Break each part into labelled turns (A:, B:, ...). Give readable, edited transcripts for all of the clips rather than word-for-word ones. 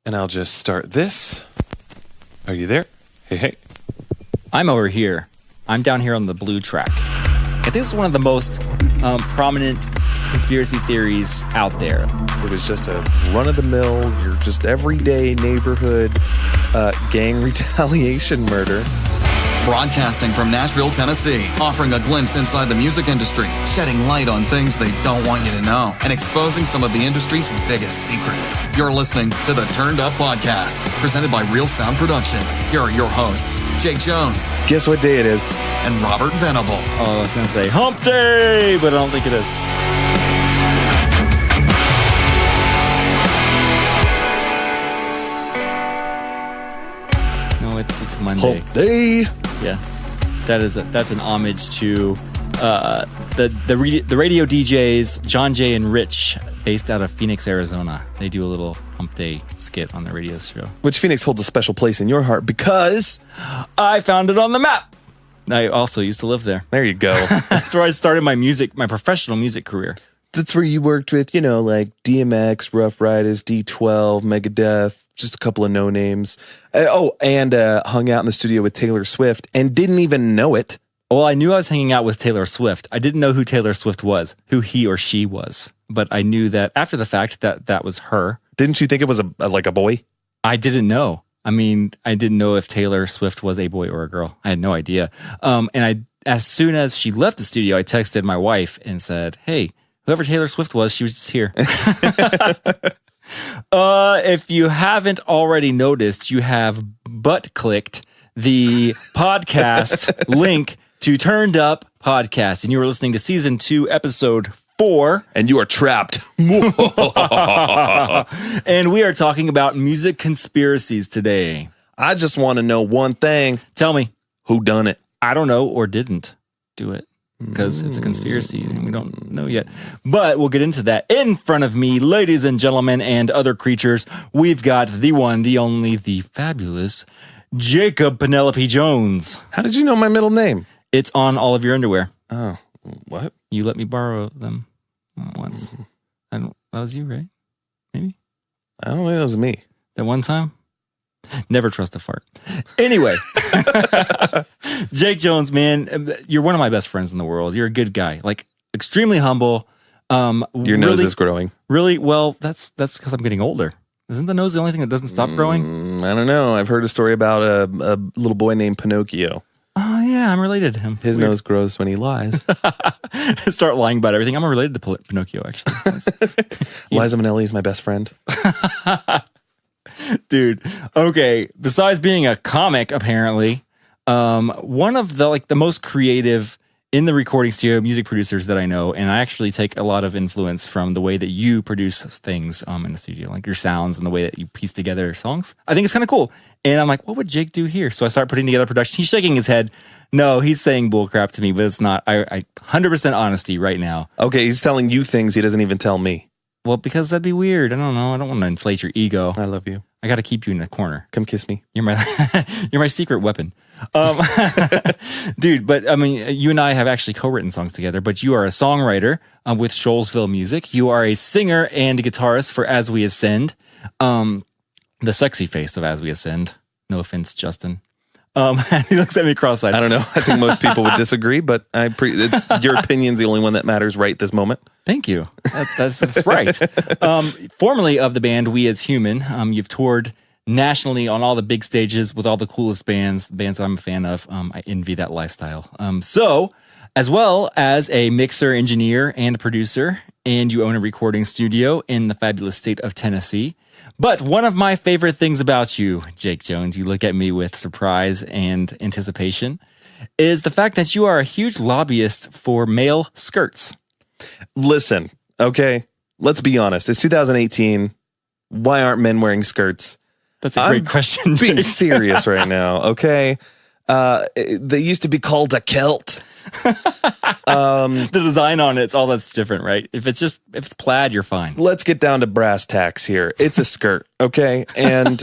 A: And I'll just start this. Are you there? Hey.
B: I'm over here. I'm down here on the blue track. I think this is one of the most prominent conspiracy theories out there.
A: It was just a run-of-the-mill, your just everyday neighborhood gang retaliation murder.
C: Broadcasting from Nashville, Tennessee, offering a glimpse inside the music industry, shedding light on things they don't want you to know, and exposing some of the industry's biggest secrets. You're listening to the Turned Up Podcast, presented by Real Sound Productions. Here are your hosts, Jake Jones.
A: Guess what day it is?
C: And Robert Venable.
B: Oh, I was going to say hump day, but I don't think it is. No, it's Monday.
A: Hump day.
B: Yeah, that's an homage to the radio DJs John Jay and Rich, based out of Phoenix, Arizona. They do a little hump day skit on their radio show,
A: Which Phoenix holds a special place in your heart because
B: I found it on the map. I also used to live there.
A: There you go.
B: That's where I started my professional music career.
A: That's where you worked with, like DMX, Rough Riders, D12, Megadeth, just a couple of no names. And hung out in the studio with Taylor Swift and didn't even know it.
B: Well, I knew I was hanging out with Taylor Swift. I didn't know who Taylor Swift was, who he or she was. But I knew that after the fact that was her.
A: Didn't you think it was like a boy?
B: I didn't know. I mean, I didn't know if Taylor Swift was a boy or a girl. I had no idea. As soon as she left the studio, I texted my wife and said, hey, whoever Taylor Swift was, she was just here. If you haven't already noticed, you have butt-clicked the podcast link to Turned Up Podcast, and you are listening to Season 2, Episode 4.
A: And you are trapped.
B: And we are talking about music conspiracies today.
A: I just want to know one thing.
B: Tell me.
A: Who done it?
B: I don't know or didn't do it, because it's a conspiracy and we don't know yet. But we'll get into that. In front of me, ladies and gentlemen and other creatures, we've got the one, the only, the fabulous Jacob Penelope Jones.
A: How did you know my middle name?
B: It's on all of your underwear.
A: Oh, what?
B: You let me borrow them once. That was you, right? Maybe?
A: I don't think that was me.
B: That one time? Never trust a fart. Anyway, Jake Jones, man, you're one of my best friends in the world. You're a good guy, like extremely humble.
A: Your nose is growing.
B: Really? Well, that's because I'm getting older. Isn't the nose the only thing that doesn't stop growing?
A: I don't know. I've heard a story about a little boy named Pinocchio.
B: Oh, yeah, I'm related to him.
A: His nose grows when he lies.
B: Start lying about everything. I'm related to Pinocchio, actually.
A: Liza Minnelli is my best friend.
B: Dude, okay. Besides being a comic, apparently, one of the most creative in the recording studio music producers that I know, and I actually take a lot of influence from the way that you produce things in the studio, like your sounds and the way that you piece together songs. I think it's kind of cool. And I'm like, what would Jake do here? So I start putting together production. He's shaking his head. No, he's saying bullcrap to me, but it's not. I 100% honesty right now.
A: Okay, he's telling you things he doesn't even tell me.
B: Well, because that'd be weird. I don't know. I don't want to inflate your ego.
A: I love you.
B: I got to keep you in the corner.
A: Come kiss me.
B: You're my secret weapon. Dude, but I mean, you and I have actually co-written songs together, but you are a songwriter with Shoalsville Music. You are a singer and a guitarist for As We Ascend, the sexy face of As We Ascend. No offense, Justin. He looks at me cross-eyed.
A: I don't know. I think most people would disagree, but it's your opinion's the only one that matters right this moment.
B: Thank you. That's right. Formerly of the band We As Human, you've toured nationally on all the big stages with all the coolest bands that I'm a fan of. I envy that lifestyle. So, as well as a mixer, engineer, and a producer, and you own a recording studio in the fabulous state of Tennessee. But one of my favorite things about you, Jake Jones, you look at me with surprise and anticipation, is the fact that you are a huge lobbyist for male skirts.
A: Listen, okay, let's be honest. It's 2018. Why aren't men wearing skirts?
B: That's a great question, Jake.
A: Being serious right now, okay? They used to be called a kilt.
B: The design on it's all that's different, right? If it's plaid, you're fine.
A: Let's get down to brass tacks here. It's a skirt, okay? And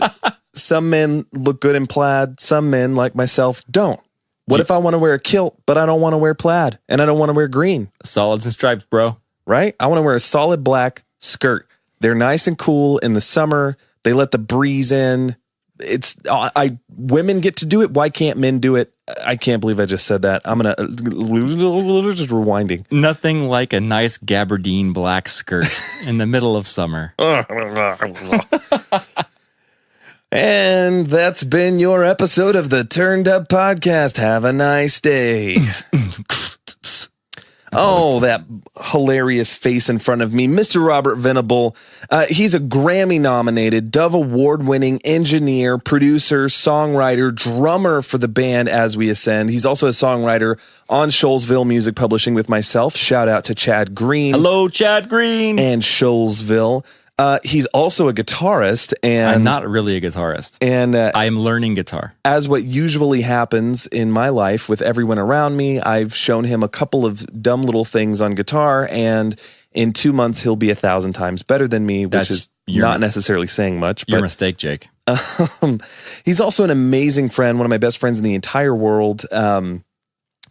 A: some men look good in plaid. Some men, like myself, don't. What if I want to wear a kilt, but I don't want to wear plaid, and I don't want to wear green?
B: Solids and stripes, bro.
A: Right? I want to wear a solid black skirt. They're nice and cool in the summer. They let the breeze in. Women get to do it. Why can't men do it? I can't believe I just said that. I'm going to just rewinding.
B: Nothing like a nice gabardine black skirt in the middle of summer.
A: And that's been your episode of the Turned Up Podcast. Have a nice day. Oh, that hilarious face in front of me, Mr. Robert Venable. He's a Grammy-nominated, Dove Award-winning engineer, producer, songwriter, drummer for the band As We Ascend. He's also a songwriter on Shoalsville Music Publishing with myself. Shout out to Chad Green.
B: Hello, Chad Green.
A: And Shoalsville. He's also a guitarist, and
B: I'm not really a guitarist,
A: and
B: I'm learning guitar.
A: As what usually happens in my life with everyone around me, I've shown him a couple of dumb little things on guitar, and in 2 months he'll be 1,000 times better than me, which is not necessarily saying much.
B: Your mistake, Jake.
A: He's also an amazing friend, one of my best friends in the entire world.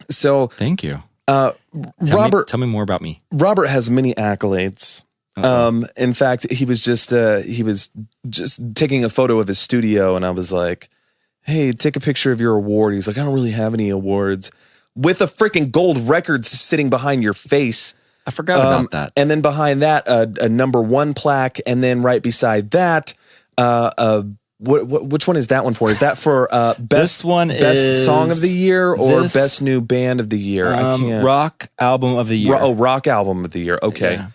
A: So
B: thank you.
A: Robert,
B: tell me more about me.
A: Robert has many accolades. In fact, he was just taking a photo of his studio, and I was like, "Hey, take a picture of your award." He's like, "I don't really have any awards," with a freaking gold record sitting behind your face.
B: I forgot about that.
A: And then behind that, a #1 plaque, and then right beside that, which one is that one for? Is that for best song of the year or best new band of the year? I can't.
B: Rock album of the year.
A: Rock album of the year. Okay.
B: Yeah.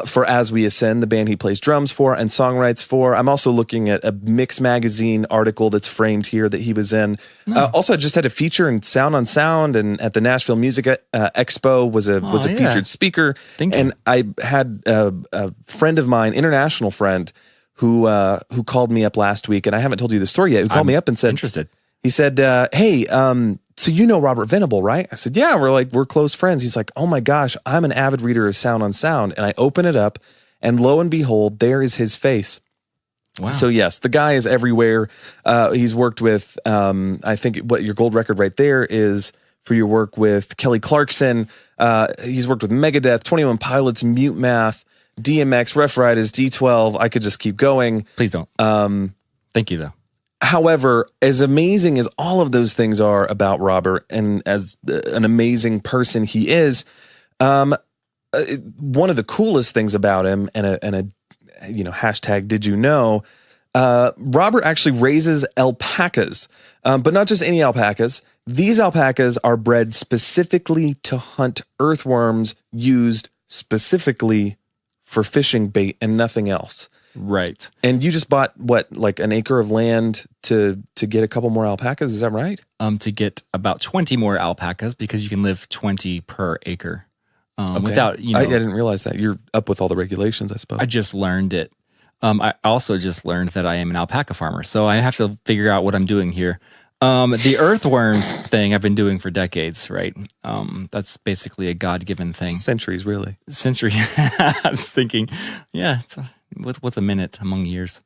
A: For As We Ascend, the band he plays drums for and songwrites for. I'm also looking at a Mix Magazine article that's framed here that he was in. Also, I just had a feature in Sound on Sound, and at the Nashville Music Expo was a featured speaker.
B: Thank you.
A: And I had a friend of mine, international friend, who called me up last week, and I haven't told you the story yet. Who called me up and said,
B: interested.
A: He said, "Hey, so you know Robert Venable, right?" I said, "Yeah, we're close friends." He's like, "Oh my gosh, I'm an avid reader of Sound on Sound." And I open it up, and lo and behold, there is his face.
B: Wow.
A: So yes, the guy is everywhere. He's worked with, I think what your gold record right there is for your work with Kelly Clarkson. He's worked with Megadeth, 21 Pilots, Mute Math, DMX, Rough Riders, D12. I could just keep going.
B: Please don't. Thank you, though.
A: However, as amazing as all of those things are about Robert, and as an amazing person he is, one of the coolest things about him, and a hashtag did you know, Robert actually raises alpacas, but not just any alpacas. These alpacas are bred specifically to hunt earthworms, used specifically for fishing bait and nothing else.
B: Right.
A: And you just bought like an acre of land to get a couple more alpacas, is that right?
B: To get about 20 more alpacas, because you can live 20 per acre.
A: Okay.
B: Without,
A: I didn't realize that. You're up with all the regulations, I suppose.
B: I just learned it. I also just learned that I am an alpaca farmer, so I have to figure out what I'm doing here. The earthworms thing I've been doing for decades, right? That's basically a God-given thing.
A: Centuries, really.
B: I was thinking, yeah, what's a minute among years?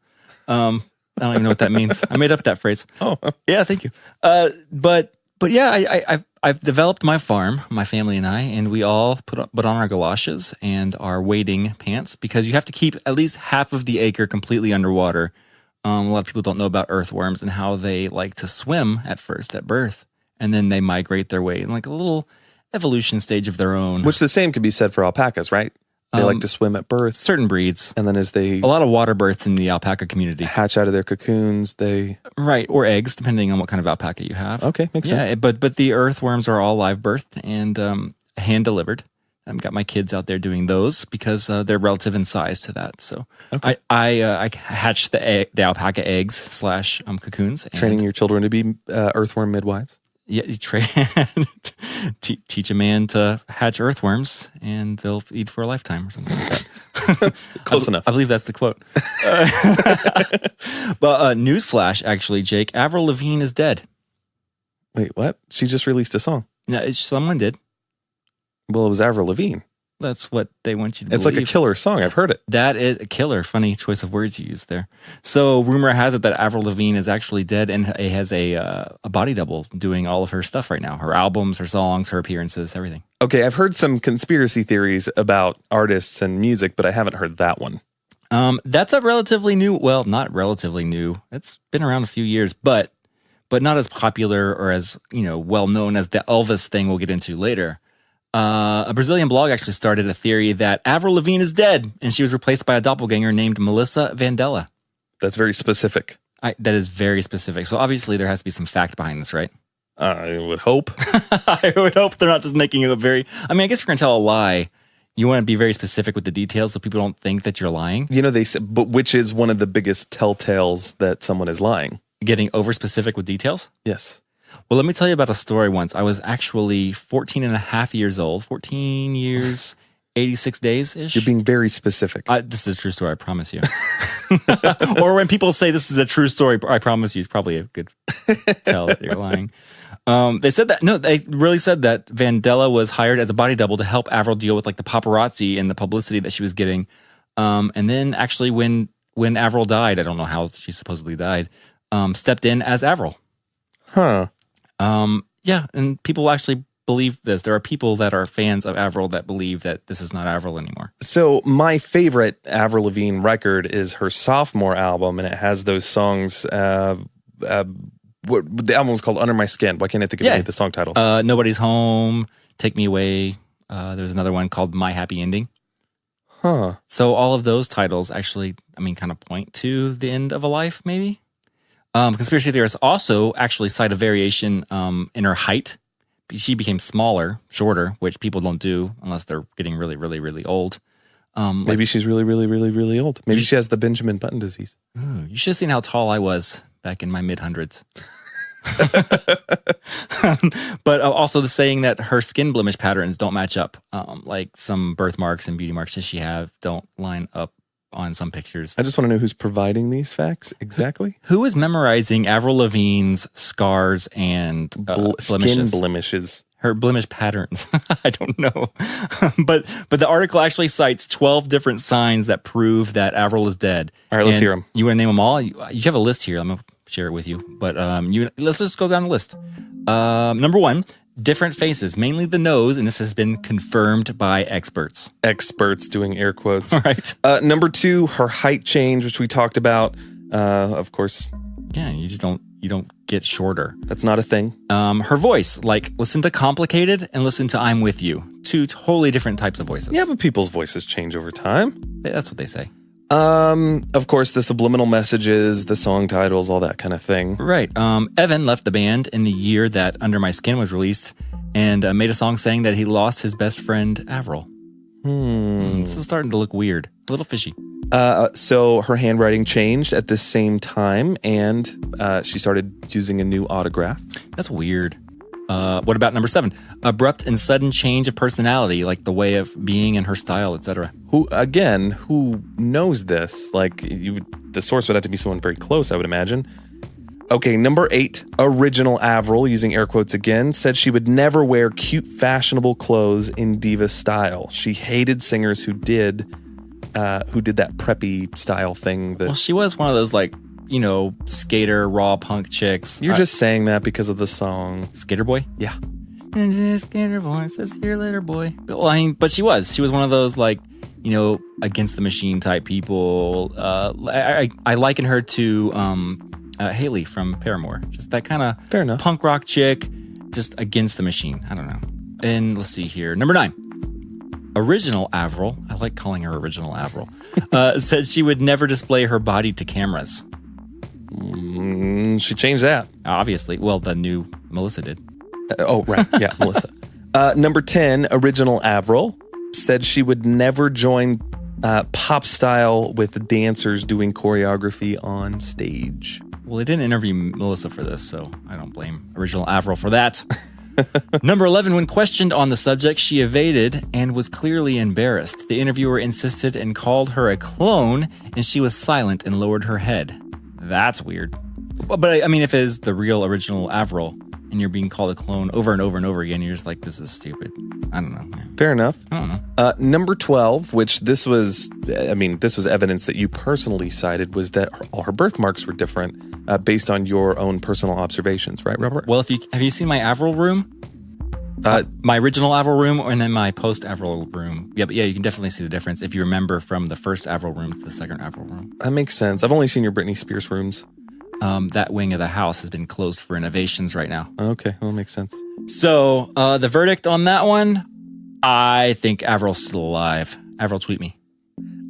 B: I don't even know what that means. I made up that phrase.
A: Oh,
B: yeah, thank you. But yeah, I've developed my farm, my family and I, and we all put on our galoshes and our wading pants, because you have to keep at least half of the acre completely underwater. A lot of people don't know about earthworms and how they like to swim at first at birth, and then they migrate their way in like a little evolution stage of their own.
A: Which the same could be said for alpacas, right? They like to swim at birth.
B: Certain breeds.
A: And then as they...
B: A lot of water births in the alpaca community.
A: Hatch out of their cocoons, they...
B: Right, or eggs, depending on what kind of alpaca you have.
A: Okay, makes sense.
B: Yeah, but the earthworms are all live birthed and hand-delivered. I've got my kids out there doing those because they're relative in size to that. So okay. I hatch the alpaca eggs / cocoons.
A: Training your children to be earthworm midwives.
B: Yeah, you teach a man to hatch earthworms, and they'll eat for a lifetime or something like that.
A: Close enough.
B: I believe that's the quote. But newsflash, actually, Jake, Avril Lavigne is dead.
A: Wait, what? She just released a song.
B: No, someone did.
A: Well, it was Avril Lavigne.
B: That's what they want you to
A: It's
B: believe.
A: like a killer song. I've heard it.
B: That is a killer. Funny choice of words you used there. So rumor has it that Avril Lavigne is actually dead and has a body double doing all of her stuff right now. Her albums, her songs, her appearances, everything.
A: Okay, I've heard some conspiracy theories about artists and music, but I haven't heard that one.
B: That's a relatively new, well, not relatively new. It's been around a few years, but not as popular or as, well known as the Elvis thing we'll get into later. A Brazilian blog actually started a theory that Avril Lavigne is dead and she was replaced by a doppelganger named Melissa Vandella.
A: That's very specific.
B: That is very specific. So obviously there has to be some fact behind this, right?
A: I would hope.
B: I would hope they're not just making it I guess if you're going to tell a lie, you want to be very specific with the details so people don't think that you're lying.
A: They say, but which is one of the biggest telltales that someone is lying?
B: Getting over specific with details?
A: Yes.
B: Well, let me tell you about a story once. I was actually 14 and a half years old, 14 years, 86 days-ish.
A: You're being very specific.
B: This is a true story, I promise you. Or when people say this is a true story, I promise you, it's probably a good tell that you're lying. They really said that Vandella was hired as a body double to help Avril deal with the paparazzi and the publicity that she was getting. And then actually when Avril died, I don't know how she supposedly died, stepped in as Avril.
A: Huh.
B: Yeah, and people actually believe this. There are people that are fans of Avril that believe that this is not Avril anymore.
A: So my favorite Avril Lavigne record is her sophomore album, and it has those songs. The album was called Under My Skin. Why can't I think of any of the song titles?
B: Nobody's Home, Take Me Away. There's another one called My Happy Ending.
A: Huh.
B: So all of those titles actually, kind of point to the end of a life, maybe. Conspiracy theorists also actually cite a variation in her height. She became smaller, shorter, which people don't do unless they're getting really, really, really old.
A: Maybe she's really, really, really, really old. Maybe she has the Benjamin Button disease.
B: Ooh, you should have seen how tall I was back in my mid-hundreds. But also the saying that her skin blemish patterns don't match up. Like some birthmarks and beauty marks that she have don't line up on some pictures.
A: I just want to know who's providing these facts exactly.
B: Who is memorizing Avril Lavigne's scars and
A: skin blemishes?
B: Her blemish patterns. I don't know. But the article actually cites 12 different signs that prove that Avril is dead.
A: All right, let's hear them.
B: You want to name them all? You have a list here. I'm going to share it with you. But let's just go down the list. Number 1, different faces, mainly the nose, and this has been confirmed by experts.
A: Experts doing air quotes.
B: All right.
A: Number 2, her height change, which we talked about. Of course.
B: Yeah, you don't get shorter.
A: That's not a thing.
B: Her voice, listen to Complicated and listen to I'm With You. 2 totally different types of voices.
A: Yeah, but people's voices change over time.
B: That's what they say.
A: Of course, the subliminal messages, the song titles, all that kind of thing.
B: Right. Evan left the band in the year that Under My Skin was released and made a song saying that he lost his best friend, Avril. This is starting to look weird. A little fishy.
A: So her handwriting changed at the same time, and she started using a new autograph.
B: That's weird. What about number 7? Abrupt and sudden change of personality, like the way of being and her style, etc.
A: Who knows this? The source would have to be someone very close, I would imagine. Okay, number 8, original Avril, using air quotes again, said she would never wear cute, fashionable clothes in diva style. She hated singers who did that preppy style thing.
B: Well, she was one of those skater, raw punk chicks.
A: You're just saying that because of the song.
B: Skater Boy?
A: Yeah.
B: Skater Boy says, "See you later, boy." But she was one of those against the machine type people. I liken her to Haley from Paramore. Just that kind of punk rock chick, just against the machine. I don't know. And let's see here. Number 9. Original Avril, I like calling her Original Avril, said she would never display her body to cameras.
A: She changed that.
B: Obviously. Well, the new Melissa did.
A: Oh, right. Yeah, Melissa. Number 10, original Avril, said she would never join pop style with dancers doing choreography on stage.
B: Well, they didn't interview Melissa for this, so I don't blame original Avril for that. Number 11, when questioned on the subject, she evaded and was clearly embarrassed. The interviewer insisted and called her a clone, and she was silent and lowered her head. That's weird. But if it is the real original Avril, and you're being called a clone over and over and over again, you're just like, this is stupid. I don't know.
A: Fair enough.
B: I don't know.
A: Number 12, which this was evidence that you personally cited, was that all her birthmarks were different based on your own personal observations, right, Robert?
B: Well, have you seen my Avril room? My original Avril room and then my post Avril room. Yeah, but yeah, you can definitely see the difference if you remember from the first Avril room to the second Avril room.
A: That makes sense. I've only seen your Britney Spears rooms.
B: That wing of the house has been closed for renovations right now.
A: Okay, well, that makes sense.
B: So the verdict on that one, I think Avril's still alive. Avril, tweet me.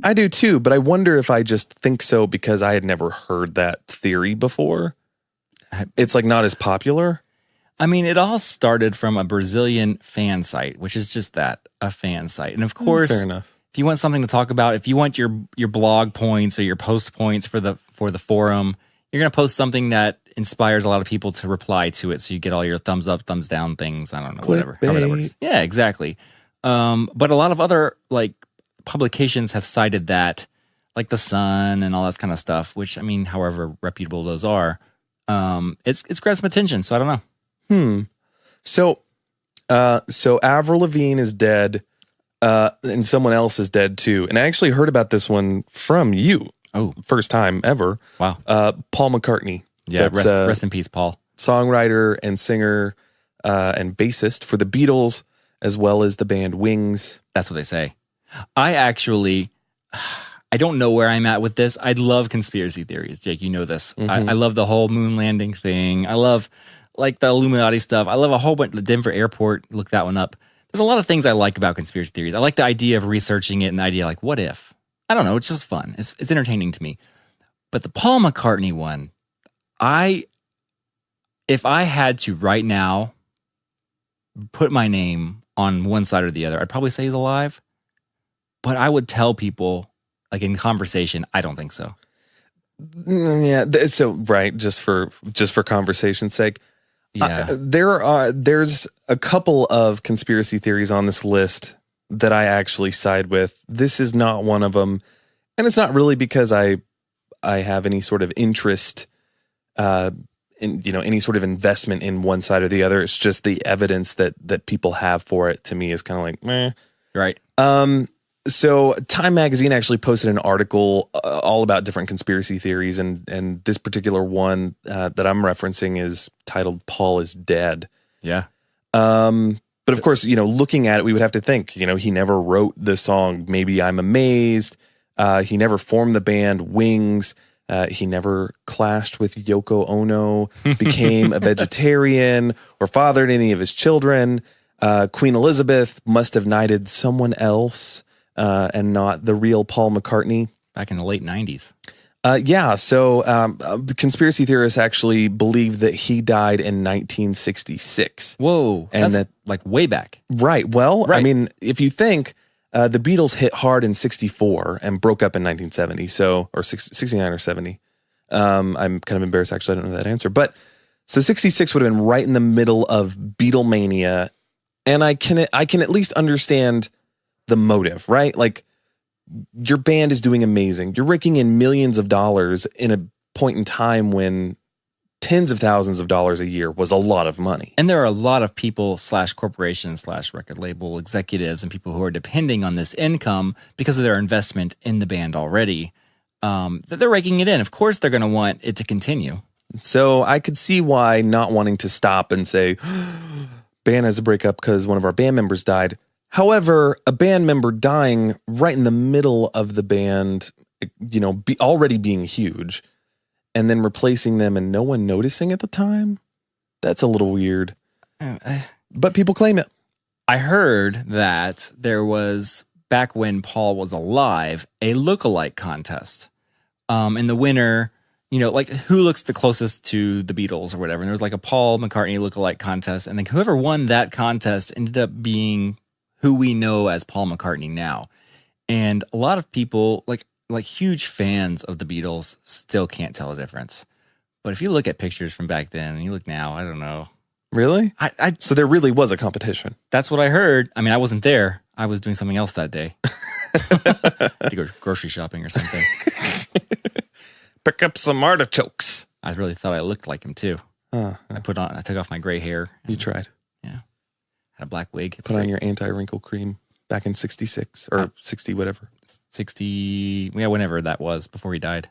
A: I do too, but I wonder if I just think so because I had never heard that theory before. It's like not as popular.
B: I mean, it all started from a Brazilian fan site, which is just that, a fan site. And of course,
A: Fair enough.
B: if you want something to talk about, if you want your blog points or your post points for the forum, you're going to post something that inspires a lot of people to reply to it. So you get all your thumbs up, thumbs down things. I don't know, whatever. However that works. Yeah, exactly. But a lot of other like publications have cited that, like The Sun and all that kind of stuff, which, I mean, however reputable those are, it's grabbed some attention. So I don't know.
A: So Avril Lavigne is dead, and someone else is dead too. And I actually heard about this one from you.
B: Oh,
A: first time ever.
B: Wow.
A: Paul McCartney.
B: Yeah, rest in peace, Paul.
A: Songwriter and singer and bassist for the Beatles, as well as the band Wings.
B: That's what they say. I don't know where I'm at with this. I love conspiracy theories, Jake. You know this. I love the whole moon landing thing. I love like the Illuminati stuff. I love a whole bunch. The Denver airport, look that one up. There's a lot of things I like about conspiracy theories. I like the idea of researching it and the idea like, what if? I don't know. It's just fun. It's entertaining to me. But the Paul McCartney one, if I had to right now put my name on one side or the other, I'd probably say he's alive. But I would tell people, like in conversation, I don't think so.
A: Yeah. So right, just for conversation's sake.
B: Yeah.
A: There's a couple of conspiracy theories on this list that I actually side with. This is not one of them, and it's not really because I have any sort of interest in any sort of investment in one side or the other. It's just the evidence that people have for it to me is kind of like meh.
B: Right.
A: So Time Magazine actually posted an article all about different conspiracy theories, and this particular one that I'm referencing is titled "Paul is Dead."
B: Yeah.
A: But of course, looking at it, we would have to think, he never wrote the song "Maybe I'm Amazed." He never formed the band Wings. He never clashed with Yoko Ono, became a vegetarian, or fathered any of his children. Queen Elizabeth must have knighted someone else and not the real Paul McCartney.
B: Back in the late 90s.
A: So the conspiracy theorists actually believe that he died in 1966.
B: Whoa.
A: And
B: that's like way back.
A: Right. Well,
B: Right.
A: I mean, if you think the Beatles hit hard in 64 and broke up in 1970, or 69 or 70. I'm kind of embarrassed, actually. I don't know that answer. But so 66 would have been right in the middle of Beatlemania. And I can at least understand the motive, right? Like, your band is doing amazing. You're raking in millions of dollars in a point in time when tens of thousands of dollars a year was a lot of money.
B: And there are a lot of people / corporations / record label executives and people who are depending on this income because of their investment in the band already. That they're raking it in. Of course, they're going to want it to continue.
A: So I could see why not wanting to stop and say, band has a breakup because one of our band members died. However, a band member dying right in the middle of the band, already being huge, and then replacing them and no one noticing at the time, that's a little weird. But people claim it.
B: I heard that there was, back when Paul was alive, a lookalike contest. And the winner, like who looks the closest to the Beatles or whatever. And there was like a Paul McCartney lookalike contest. And then whoever won that contest ended up being who we know as Paul McCartney now. And a lot of people, like huge fans of the Beatles, still can't tell the difference. But if you look at pictures from back then and you look now, I don't know.
A: Really? So there really was a competition.
B: That's what I heard. I mean, I wasn't there. I was doing something else that day. To go grocery shopping or something.
A: Pick up some artichokes.
B: I really thought I looked like him too. I took off my gray hair.
A: You tried.
B: Yeah. Had a black wig.
A: Put on your anti-wrinkle cream back in 66 or 60, whatever.
B: 60, yeah, whenever that was, before he died.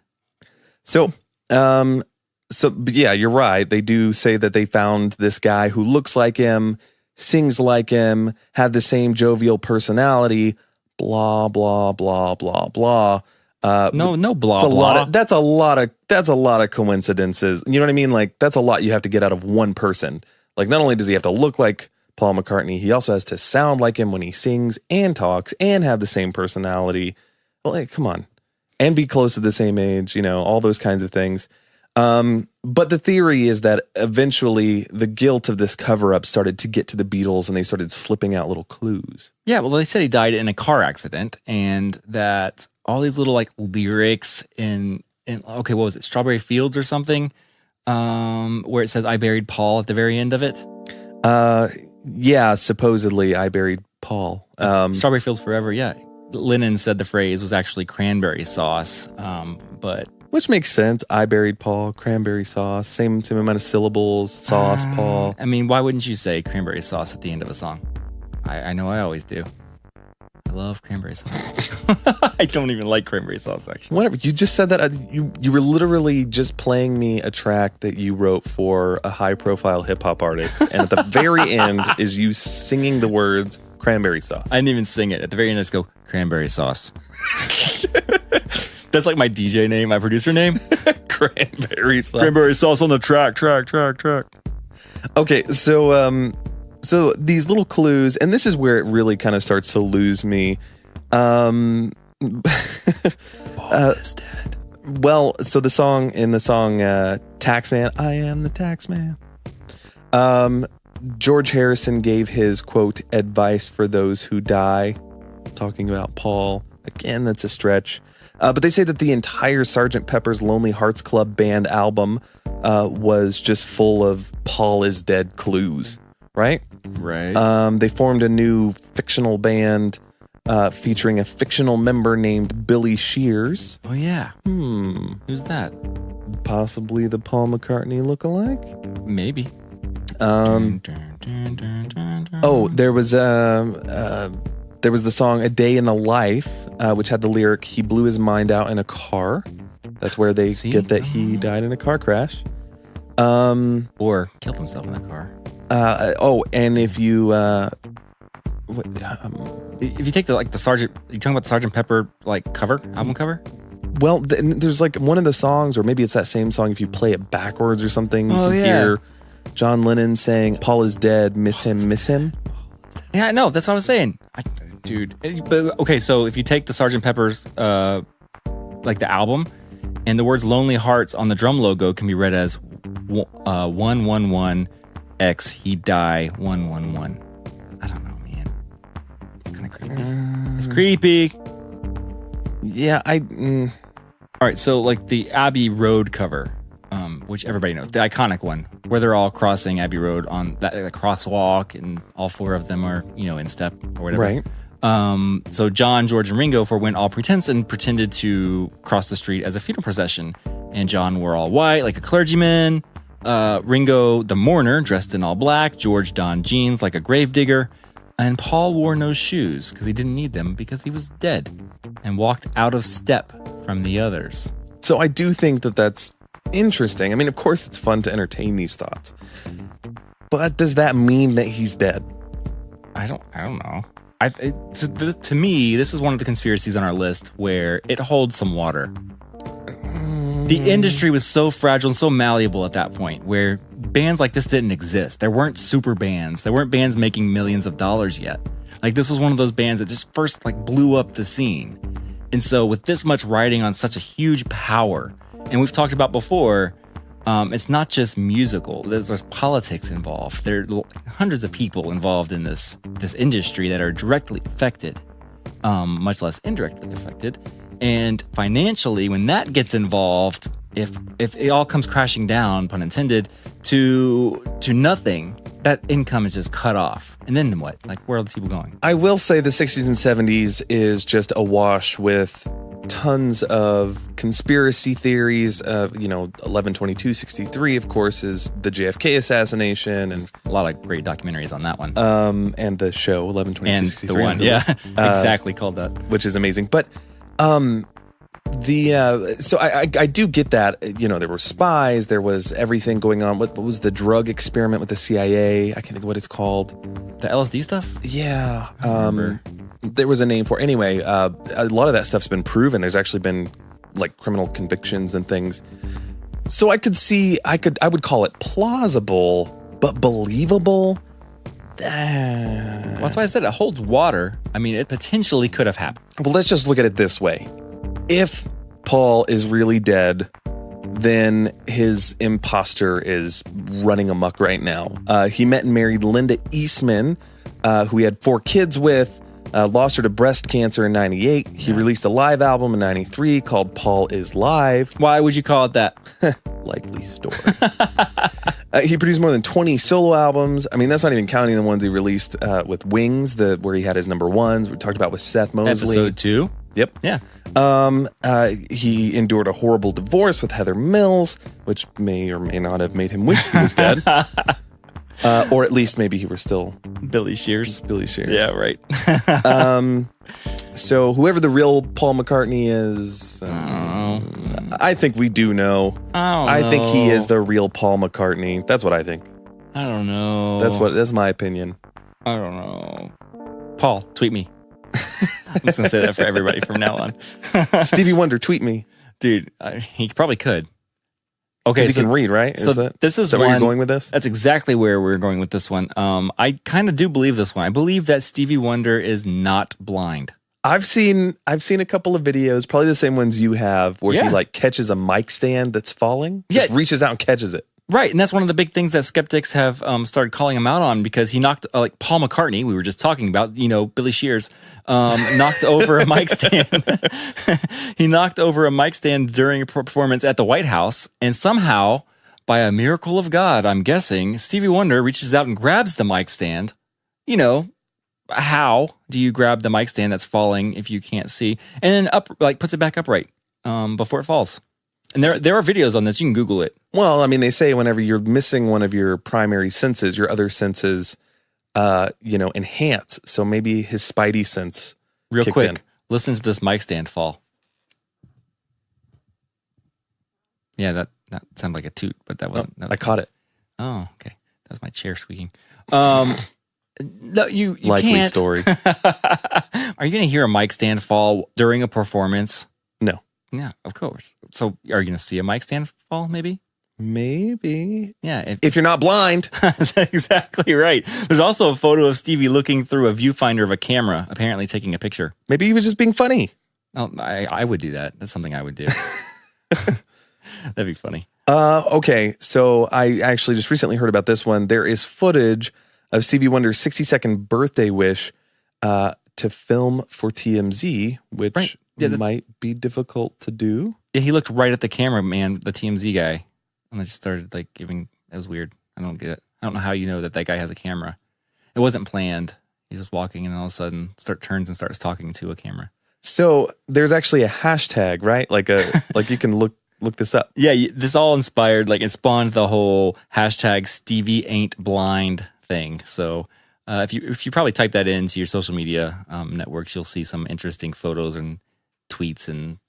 A: So, but yeah, you're right. They do say that they found this guy who looks like him sings like him, had the same jovial personality, blah, blah, blah, blah, blah.
B: No blah
A: It's a
B: blah.
A: lot of, that's a lot of coincidences. You know what I mean? Like, that's a lot you have to get out of one person. Like, not only does he have to look like Paul McCartney, he also has to sound like him when he sings and talks and have the same personality. Well, like, come on. And be close to the same age, you know, all those kinds of things. But the theory is that eventually the guilt of this cover-up started to get to the Beatles and they started slipping out little clues.
B: Yeah, well, they said he died in a car accident, and that all these little like lyrics in okay, what was it, Strawberry Fields or something, where it says "I buried Paul" at the very end of it.
A: Yeah, supposedly I buried Paul.
B: Strawberry Fields Forever. Yeah, Lennon said the phrase was actually cranberry sauce, but.
A: Which makes sense. I buried Paul, cranberry sauce, same amount of syllables, sauce, Paul.
B: I mean, why wouldn't you say cranberry sauce at the end of a song? I know I always do. I love cranberry sauce. I don't even like cranberry sauce, actually.
A: Whatever. You just said that. You were literally just playing me a track that you wrote for a high-profile hip-hop artist. And at the very end is you singing the words cranberry sauce.
B: I didn't even sing it. At the very end, I just go, cranberry sauce. That's like my DJ name, my producer name.
A: Cranberry sauce.
B: Cranberry sauce on the track.
A: Okay, so these little clues, and this is where it really kind of starts to lose me.
B: Paul is dead.
A: Well, so the song Taxman, I am the Taxman. George Harrison gave his quote advice for those who die, talking about Paul. Again, that's a stretch. But they say that the entire Sgt. Pepper's Lonely Hearts Club Band album was just full of Paul is dead clues, right?
B: Right.
A: They formed a new fictional band featuring a fictional member named Billy Shears.
B: Oh, yeah. Who's that?
A: Possibly the Paul McCartney lookalike?
B: Maybe.
A: Oh, there was the song A Day in the Life, which had the lyric, he blew his mind out in a car. That's where they get that he died in a car crash.
B: Or killed himself in the car.
A: And if you...
B: if you take the Sergeant... You talking about the Sgt. Pepper album cover?
A: Well, there's like one of the songs, or maybe it's that same song, if you play it backwards or something, you can hear John Lennon saying, Paul is dead, miss him, miss him.
B: Yeah, I know. That's what I was saying. Dude. But, okay, so if you take the Sgt. Pepper's, the album, and the words Lonely Hearts on the drum logo can be read as 111X, he die 111. I don't know, man. It's kind of creepy. It's creepy.
A: Yeah,
B: All right, so like the Abbey Road cover, which everybody knows, the iconic one, where they're all crossing Abbey Road on that crosswalk, and all four of them are, in step or whatever.
A: Right.
B: So John, George, and Ringo forwent all pretense and pretended to cross the street as a funeral procession. And John wore all white, like a clergyman. Ringo, the mourner, dressed in all black. George donned jeans like a gravedigger. And Paul wore no shoes because he didn't need them because he was dead and walked out of step from the others.
A: So I do think that that's interesting. I mean, of course, it's fun to entertain these thoughts. But does that mean that he's dead?
B: I don't know. To me, this is one of the conspiracies on our list where it holds some water. The industry was so fragile and so malleable at that point where bands like this didn't exist. There weren't super bands. There weren't bands making millions of dollars yet. Like, this was one of those bands that just first blew up the scene. And so with this much riding on such a huge power, and we've talked about before, it's not just musical. There's politics involved. There are hundreds of people involved in this industry that are directly affected, much less indirectly affected. And financially, when that gets involved, if it all comes crashing down, pun intended, to nothing, that income is just cut off. And then what? Where are these people going?
A: I will say the 60s and 70s is just awash with tons of conspiracy theories. 11/22/63, of course, is the JFK assassination, and
B: a lot of great documentaries on that one.
A: And the show 11/22/63,
B: and the one, exactly called that,
A: which is amazing. But so I do get that. There were spies, there was everything going on. What was the drug experiment with the CIA? I can't think of what it's called.
B: The LSD stuff?
A: Yeah.
B: remember.
A: There was a name for it. Anyway, a lot of that stuff's been proven. There's actually been like criminal convictions and things. So I would call it plausible, but believable.
B: Well, that's why I said it holds water. I mean, it potentially could have happened.
A: Well, let's just look at it this way. If Paul is really dead, then his imposter is running amok right now. He met and married Linda Eastman, who he had 4 kids with, lost her to breast cancer in 98. He released a live album in 93 called Paul is Live.
B: Why would you call it that?
A: Likely story. He produced more than 20 solo albums. I mean, that's not even counting the ones he released with Wings, where he had his number ones. We talked about with Seth Mosley.
B: Episode 2.
A: Yep.
B: Yeah.
A: He endured a horrible divorce with Heather Mills, which may or may not have made him wish he was dead. Or at least maybe he were still
B: Billy Shears. Yeah, right.
A: So whoever the real Paul McCartney is, I think we do know. I think he is the real Paul McCartney. That's what I think.
B: I don't know.
A: That's my opinion.
B: I don't know. Paul, tweet me. I'm just gonna say that for everybody from now on.
A: Stevie Wonder, tweet me,
B: dude. He probably could. Okay,
A: he can read, right?
B: So this is
A: where you're going with this?
B: That's exactly where we're going with this one. I kind of do believe this one. I believe that Stevie Wonder is not blind.
A: I've seen a couple of videos, probably the same ones you have, where he like catches a mic stand that's falling, just reaches out and catches it.
B: Right, and that's one of the big things that skeptics have started calling him out on, because he knocked, like Paul McCartney, we were just talking about, Billy Shears, knocked over a mic stand. He knocked over a mic stand during a performance at the White House, and somehow, by a miracle of God, I'm guessing, Stevie Wonder reaches out and grabs the mic stand. How do you grab the mic stand that's falling if you can't see, and then puts it back upright before it falls? And there are videos on this. You can Google it.
A: Well, I mean, they say whenever you're missing one of your primary senses, your other senses, enhance. So maybe his spidey sense.
B: Real quick, listen to this mic stand fall. Yeah, that sounded like a toot, but that wasn't.
A: I caught it.
B: Oh, okay. That's my chair squeaking. No, you
A: Likely
B: can't.
A: Story.
B: Are you going to hear a mic stand fall during a performance?
A: No.
B: Yeah, of course. So are you going to see a mic stand fall, maybe?
A: Maybe.
B: Yeah.
A: If you're not blind.
B: That's exactly right. There's also a photo of Stevie looking through a viewfinder of a camera, apparently taking a picture.
A: Maybe he was just being funny.
B: Oh, I would do that. That's something I would do. That'd be funny.
A: Okay, so I actually just recently heard about this one. There is footage of Stevie Wonder's 60-second birthday wish to film for TMZ, which might be difficult to do.
B: Yeah, he looked right at the camera, man, the TMZ guy. And I just started giving, that was weird. I don't get it. I don't know how you know that guy has a camera. It wasn't planned. He's just walking and all of a sudden turns and starts talking to a camera.
A: So there's actually a hashtag, right? Like you can look this up.
B: Yeah, this all inspired, it spawned the whole hashtag Stevie ain't blind thing. So if you probably type that into your social media networks, you'll see some interesting photos and tweets and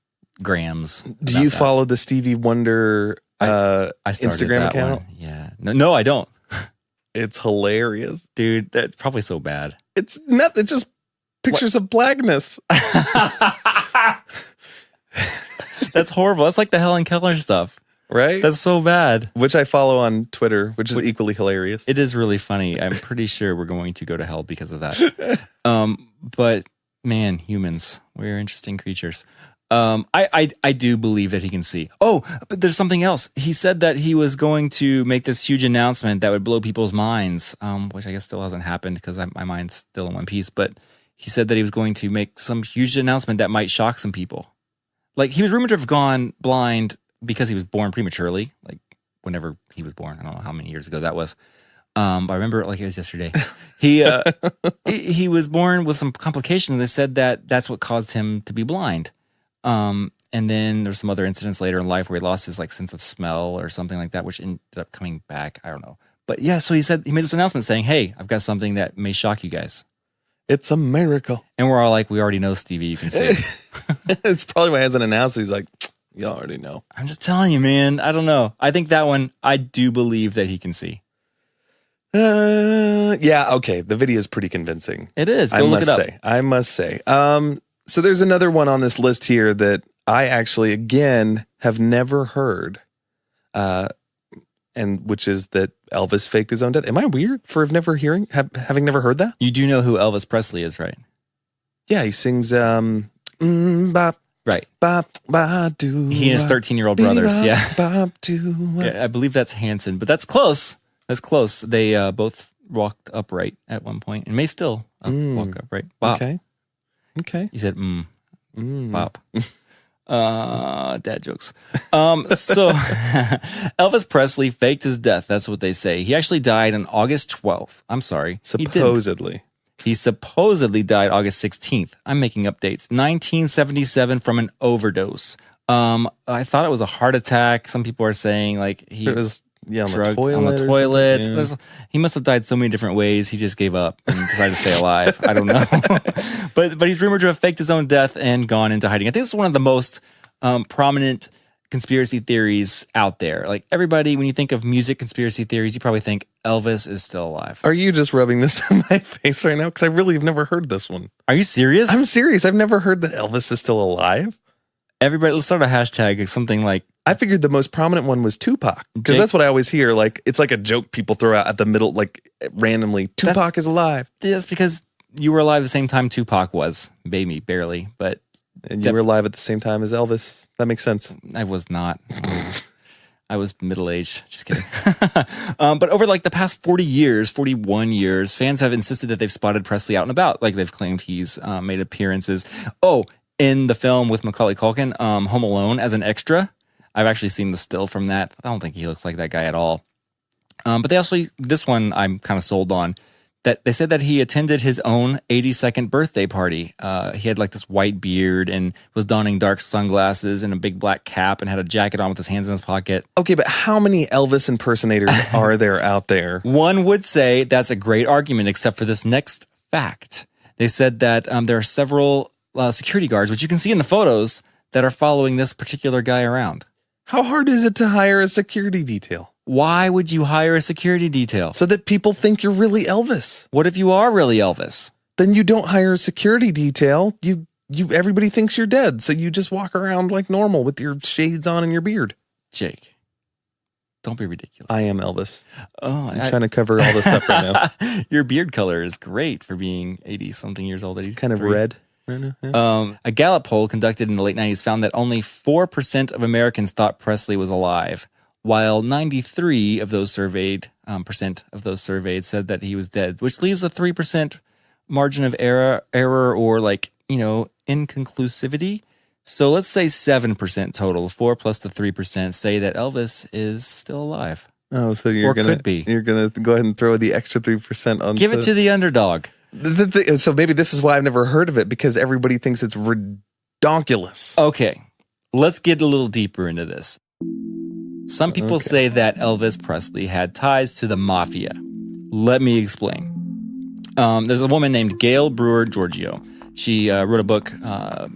B: grams.
A: Do you follow the Stevie Wonder
B: I
A: Instagram account?
B: One. Yeah. No, I don't.
A: It's hilarious.
B: Dude, that's probably so bad.
A: It's not. It's just pictures of blackness.
B: That's horrible. That's like the Helen Keller stuff.
A: Right?
B: That's so bad.
A: Which I follow on Twitter, which is equally hilarious.
B: It is really funny. I'm pretty sure we're going to go to hell because of that. But man, humans, we're interesting creatures. I do believe that he can see. Oh, but there's something else. He said that he was going to make this huge announcement that would blow people's minds, which I guess still hasn't happened because my mind's still in one piece. But he said that he was going to make some huge announcement that might shock some people. He was rumored to have gone blind because he was born prematurely, whenever he was born. I don't know how many years ago that was. But I remember it like it was yesterday. He was born with some complications. They said that that's what caused him to be blind. And then there's some other incidents later in life where he lost his sense of smell or something like that, which ended up coming back. I don't know. But yeah, so he made this announcement saying, hey, I've got something that may shock you guys.
A: It's a miracle.
B: And we're all we already know, Stevie, you can see.
A: It's probably why he hasn't announced it. He's like, you already know.
B: I'm just telling you, man. I don't know. I think that one, I do believe that he can see.
A: Yeah, okay. The video is pretty convincing.
B: It is. Go look it up.
A: I must say. So there's another one on this list here that I actually, again, have never heard, and which is that Elvis faked his own death. Am I weird for having never heard that?
B: You do know who Elvis Presley is, right?
A: Yeah, he sings bop.
B: Right.
A: Bop, ba, doo,
B: He and his 13-year-old brothers. Yeah.
A: Bop, doo,
B: Yeah, I believe that's Hanson, but that's close. That's close. They both walked upright at one point and may still walk upright. Bop.
A: Okay.
B: You said, bop. Dad jokes. So Elvis Presley faked his death. That's what they say. He actually died on August 12th. I'm sorry.
A: Supposedly.
B: He supposedly died August 16th. I'm making up dates. 1977 from an overdose. I thought it was a heart attack. Some people are saying like he
A: was on
B: the toilet.
A: Yeah.
B: He must have died so many different ways. He just gave up and decided to stay alive. I don't know. but he's rumored to have faked his own death and gone into hiding. I think this is one of the most prominent conspiracy theories out there. Like everybody, when you think of music conspiracy theories, you probably think Elvis is still alive.
A: Are you just rubbing this in my face right now? Because I really have never heard this one.
B: Are you serious?
A: I'm serious. I've never heard that Elvis is still alive.
B: Everybody, let's start a hashtag, something like...
A: I figured the most prominent one was Tupac. Because that's what I always hear. Like, it's like a joke people throw out at the middle, like randomly. Tupac is alive.
B: That's because you were alive the same time Tupac was. Maybe, barely, but...
A: And you were alive at the same time as Elvis. That makes sense.
B: I was not. I was middle-aged. Just kidding. But over like the past 41 years, fans have insisted that they've spotted Presley out and about. Like they've claimed he's made appearances. Oh, in the film with Macaulay Culkin, Home Alone, as an extra. I've actually seen the still from that. I don't think he looks like that guy at all. But this one I'm kind of sold on. That they said that he attended his own 82nd birthday party. He had like this white beard and was donning dark sunglasses and a big black cap and had a jacket on with his hands in his pocket.
A: Okay, but how many Elvis impersonators are there out there?
B: One would say that's a great argument, except for this next fact. They said that there are several security guards, which you can see in the photos, that are following this particular guy around.
A: How hard is it to hire a security detail?
B: Why would you hire a security detail?
A: So that people think you're really Elvis.
B: What if you are really Elvis?
A: Then you don't hire a security detail. Everybody thinks you're dead, so you just walk around like normal with your shades on and your beard.
B: Jake, don't be ridiculous.
A: I am Elvis.
B: Oh,
A: I'm trying to cover all this stuff right now.
B: Your beard color is great for being 80-something years old.
A: It's kind of red.
B: A Gallup poll conducted in the late 90s found that only 4% of Americans thought Presley was alive, while 93% of those surveyed said that he was dead, which leaves a 3% margin of error or inconclusivity. So let's say 7% total, 4 plus the 3% say that Elvis is still alive.
A: Oh, so you're gonna go ahead and throw the extra 3% on.
B: Give it to the underdog.
A: So maybe this is why I've never heard of it, because everybody thinks it's redonkulous.
B: Okay, let's get a little deeper into this. Some people say that Elvis Presley had ties to the mafia. Let me explain. There's a woman named Gail Brewer Giorgio. She wrote a book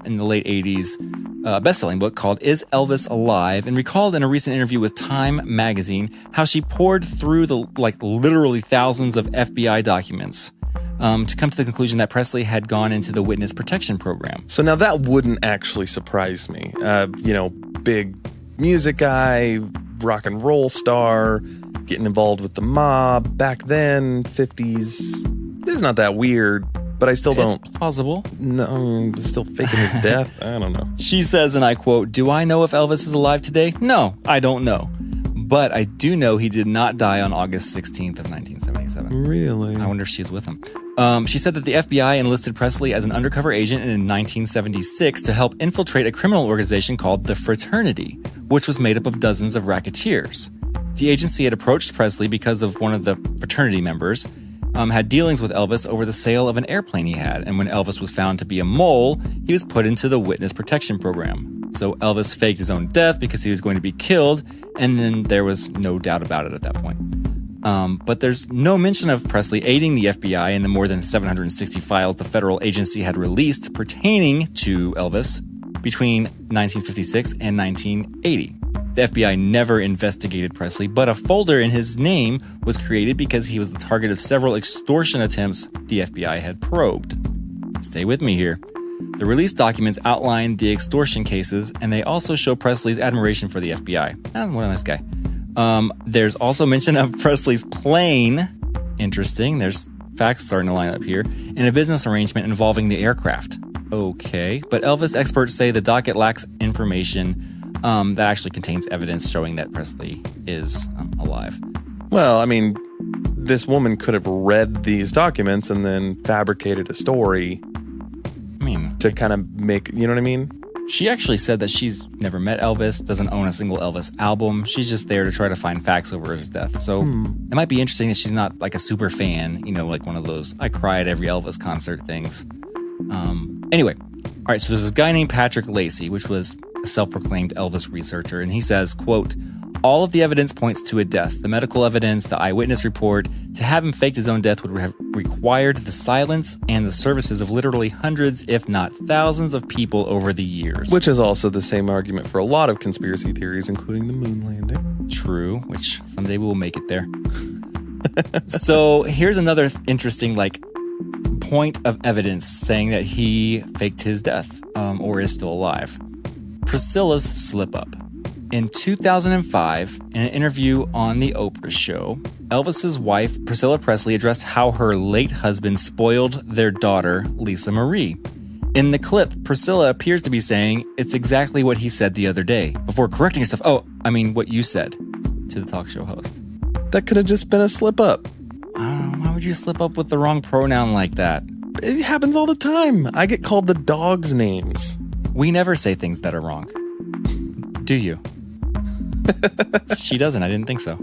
B: in the late 80s, a best-selling book called Is Elvis Alive? And recalled in a recent interview with Time magazine how she poured through the literally thousands of FBI documents to come to the conclusion that Presley had gone into the witness protection program.
A: So now that wouldn't actually surprise me. Big music guy, rock and roll star, getting involved with the mob. Back then, 50s, it's not that weird, but I still don't.
B: It's plausible.
A: No, still faking his death. I don't know.
B: She says, and I quote, "Do I know if Elvis is alive today? No, I don't know. But I do know he did not die on August 16th of 1977.
A: Really?
B: I wonder if she's with him. She said that the FBI enlisted Presley as an undercover agent in 1976 to help infiltrate a criminal organization called the Fraternity, which was made up of dozens of racketeers. The agency had approached Presley because of one of the fraternity members had dealings with Elvis over the sale of an airplane he had, and when Elvis was found to be a mole, he was put into the witness protection program. So Elvis faked his own death because he was going to be killed, and then there was no doubt about it at that point. But there's no mention of Presley aiding the FBI in the more than 760 files the federal agency had released pertaining to Elvis between 1956 and 1980. The FBI never investigated Presley, but a folder in his name was created because he was the target of several extortion attempts the FBI had probed. Stay with me here. The release documents outline the extortion cases, and they also show Presley's admiration for the FBI. That's what a nice guy. There's also mention of Presley's plane. Interesting. There's facts starting to line up here. And a business arrangement involving the aircraft. Okay. But Elvis experts say the docket lacks information that actually contains evidence showing that Presley is alive.
A: Well, I mean, this woman could have read these documents and then fabricated a story.
B: I mean,
A: to kind of make, you know what I mean?
B: She actually said that she's never met Elvis, doesn't own a single Elvis album. She's just there to try to find facts over his death. So it might be interesting that she's not like a super fan, like one of those I cry at every Elvis concert things. Anyway, all right, so there's this guy named Patrick Lacey, which was a self-proclaimed Elvis researcher, and he says, quote, all of the evidence points to a death. The medical evidence, the eyewitness report. To have him faked his own death would have required the silence and the services of literally hundreds, if not thousands, of people over the years.
A: Which is also the same argument for a lot of conspiracy theories, including the moon landing.
B: True, which someday we will make it there. So here's another interesting, point of evidence saying that he faked his death or is still alive. Priscilla's slip-up. In 2005, in an interview on The Oprah Show, Elvis's wife, Priscilla Presley, addressed how her late husband spoiled their daughter, Lisa Marie. In the clip, Priscilla appears to be saying, it's exactly what he said the other day, before correcting herself. Oh, I mean, what you said, to the talk show host.
A: That could have just been a slip-up.
B: Why would you slip up with the wrong pronoun like that?
A: It happens all the time. I get called the dog's names.
B: We never say things that are wrong. Do you? She doesn't. I didn't think so.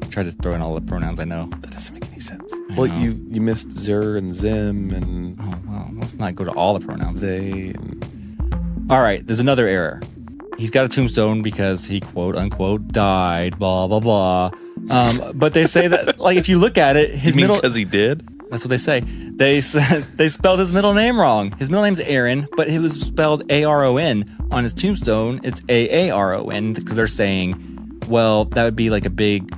B: I tried to throw in all the pronouns I know.
A: That doesn't make any sense. Well, you missed Zer and Zim and...
B: Oh, well, let's not go to all the pronouns.
A: They and...
B: All right, there's another error. He's got a tombstone because he, quote unquote, died, blah, blah, blah. But they say that, if you look at it, his middle...
A: because he did?
B: That's what they say. They spelled his middle name wrong. His middle name's Aaron, but it was spelled A-R-O-N. On his tombstone, it's A-A-R-O-N because they're saying, well, that would be like a big,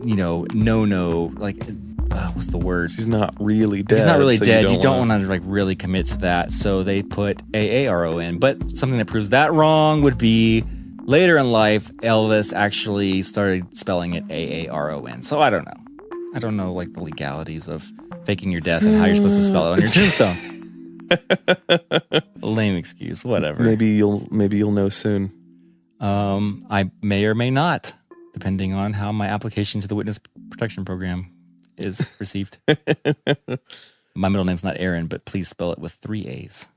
B: no-no. What's the word?
A: He's not really dead.
B: He's not really
A: so
B: dead. You don't want to really commit to that. So they put A-A-R-O-N. But something that proves that wrong would be later in life, Elvis actually started spelling it A-A-R-O-N. So I don't know. I don't know the legalities of faking your death and how you're supposed to spell it on your tombstone. Lame excuse, whatever.
A: Maybe you'll know soon.
B: I may or may not, depending on how my application to the witness protection program is received. My middle name's not Aaron, but please spell it with 3 A's.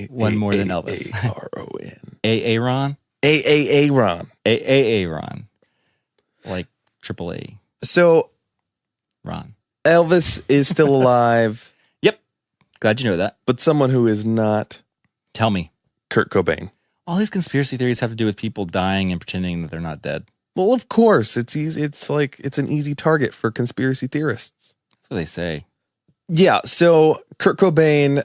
B: One more than Elvis.
A: A-A-R-O-N.
B: A-A-Ron?
A: A-A-A-Ron.
B: A-A-A-Ron. Like triple A.
A: So...
B: Ron.
A: Elvis is still alive.
B: Yep. Glad you know that.
A: But someone who is not...
B: Tell me.
A: Kurt Cobain.
B: All these conspiracy theories have to do with people dying and pretending that they're not dead.
A: Well, of course. It's easy. It's an easy target for conspiracy theorists.
B: That's what they say.
A: Yeah. So Kurt Cobain,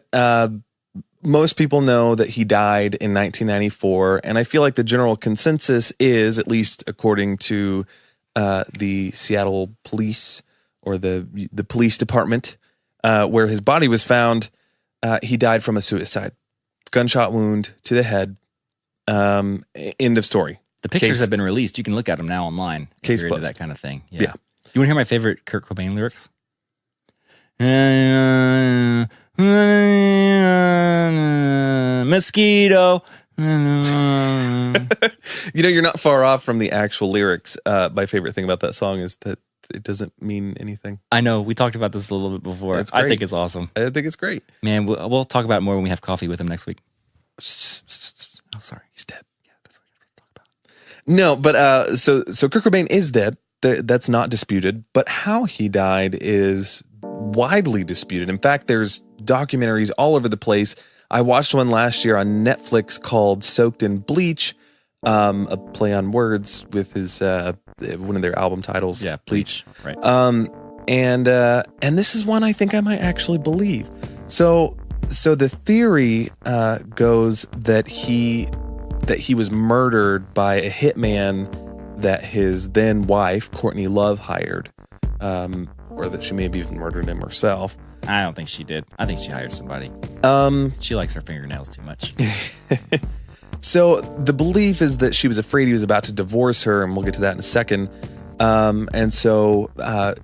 A: most people know that he died in 1994. And I feel like the general consensus is, at least according to the Seattle police, or the police department, where his body was found, he died from a suicide. Gunshot wound to the head. End of story.
B: The pictures have been released. You can look at them now online if
A: Case
B: you're
A: closed.
B: into that kind of thing.
A: Yeah.
B: You want to hear my favorite Kurt Cobain lyrics? Mosquito.
A: You're not far off from the actual lyrics. My favorite thing about that song is that it doesn't mean anything.
B: I know. We talked about this a little bit before.
A: That's great.
B: I think it's awesome.
A: I think it's great.
B: Man, we'll talk about it more when we have coffee with him next week.
A: Oh, sorry. He's dead. Yeah, that's what you're supposed to talk about. No, but so Kurt Cobain is dead. That's not disputed. But how he died is widely disputed. In fact, there's documentaries all over the place. I watched one last year on Netflix called Soaked in Bleach, a play on words with his one of their album titles.
B: Yeah, Bleach. Right.
A: And this is one I think I might actually believe. So the theory goes that that he was murdered by a hitman that his then wife, Courtney Love, hired, or that she maybe even murdered him herself.
B: I don't think she did. I think she hired somebody. She likes her fingernails too much.
A: So the belief is that she was afraid he was about to divorce her, and we'll get to that in a second. And so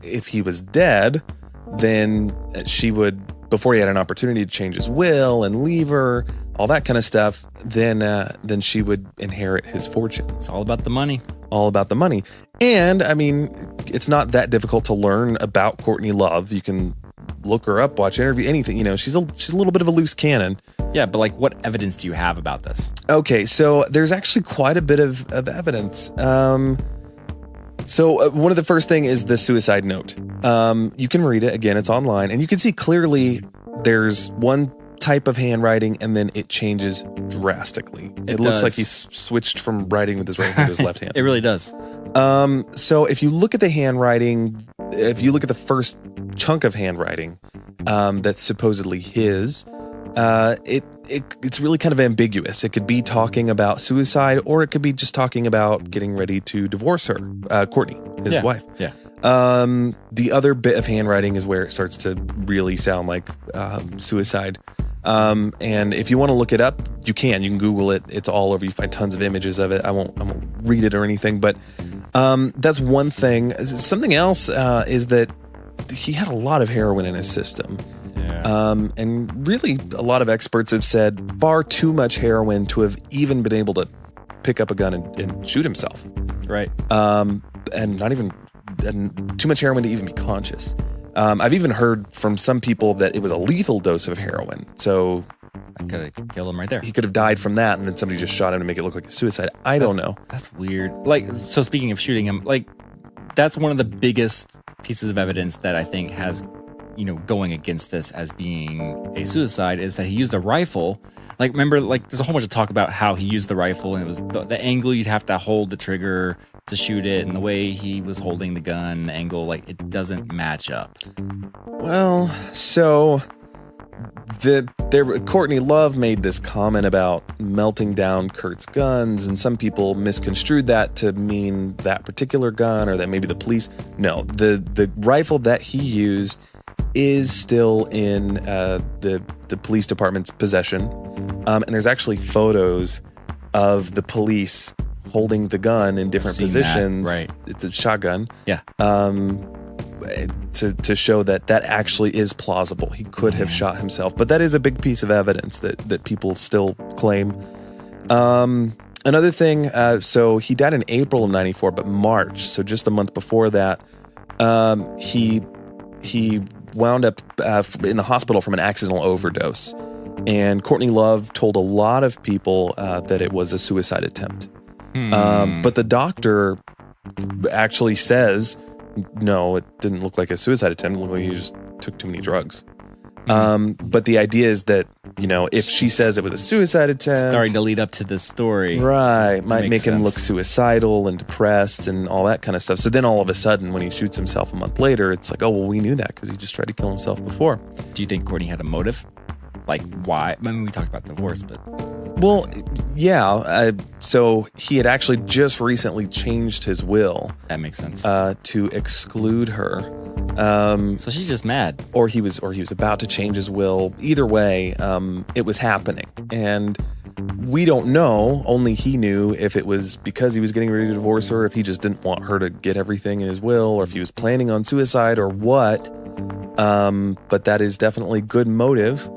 A: if he was dead, then she would, before he had an opportunity to change his will and leave her, all that kind of stuff, then she would inherit his fortune.
B: It's all about the money.
A: All about the money. And I mean, it's not that difficult to learn about Courtney Love. You can look her up, watch an interview, anything. You know, she's a little bit of a loose cannon.
B: Yeah, but like, what evidence do you have about this?
A: Okay, so there's actually quite a bit of evidence. So one of the first thing is the suicide note. You can read it. Again, it's online. And you can see clearly there's one type of handwriting and then it changes drastically. It looks like he's switched from writing with his right hand to his left hand.
B: It really does.
A: So if you look at the handwriting, if you look at the first chunk of handwriting that's supposedly his, it's really kind of ambiguous. It could be talking about suicide, or it could be just talking about getting ready to divorce her, Courtney, his wife.
B: Yeah.
A: The other bit of handwriting is where it starts to really sound like suicide. And if you want to look it up, you can Google it. It's all over. You find tons of images of it. I won't read it or anything, but that's one thing. Something else is that he had a lot of heroin in his system.
B: Yeah.
A: And really, a lot of experts have said far too much heroin to have even been able to pick up a gun and shoot himself.
B: Right.
A: And not even and too much heroin to even be conscious. I've even heard from some people that it was a lethal dose of heroin. So
B: I could have killed him right there.
A: He could have died from that, and then somebody just shot him to make it look like a suicide. I don't know.
B: That's weird. Like, so speaking of shooting him, like, that's one of the biggest pieces of evidence that I think has, going against this as being a suicide is that he used a rifle. Like, remember, like, there's a whole bunch of talk about how he used the rifle, and it was the angle you'd have to hold the trigger to shoot it, and the way he was holding the gun, the angle, like, it doesn't match up.
A: Well, so Courtney Love made this comment about melting down Kurt's guns, and some people misconstrued that to mean that particular gun, or that maybe the police. No, the rifle that he used is still in the police department's possession, and there's actually photos of the police holding the gun in different positions.
B: Right.
A: It's a shotgun.
B: Yeah.
A: To show that actually is plausible. He could have shot himself, but that is a big piece of evidence that people still claim. Another thing, so he died in April of 94, but March, so just the month before that, he wound up in the hospital from an accidental overdose. And Courtney Love told a lot of people that it was a suicide attempt. But the doctor actually says, no, it didn't look like a suicide attempt. It looked like he just took too many drugs. But the idea is that, if she says it was a suicide attempt,
B: starting to lead up to this story.
A: Right. Might make him
B: sense.
A: look suicidal and depressed and all that kind of stuff. So then all of a sudden, when he shoots himself a month later, it's like, oh, well, we knew that because he just tried to kill himself before.
B: Do you think Courtney had a motive? Like, why? I mean, we talked about divorce, but...
A: Well, yeah. So he had actually just recently changed his will.
B: That makes sense.
A: To exclude her.
B: So she's just mad.
A: Or he was about to change his will. Either way, it was happening. And we don't know, only he knew, if it was because he was getting ready to divorce her, if he just didn't want her to get everything in his will, or if he was planning on suicide or what. But that is definitely good motive.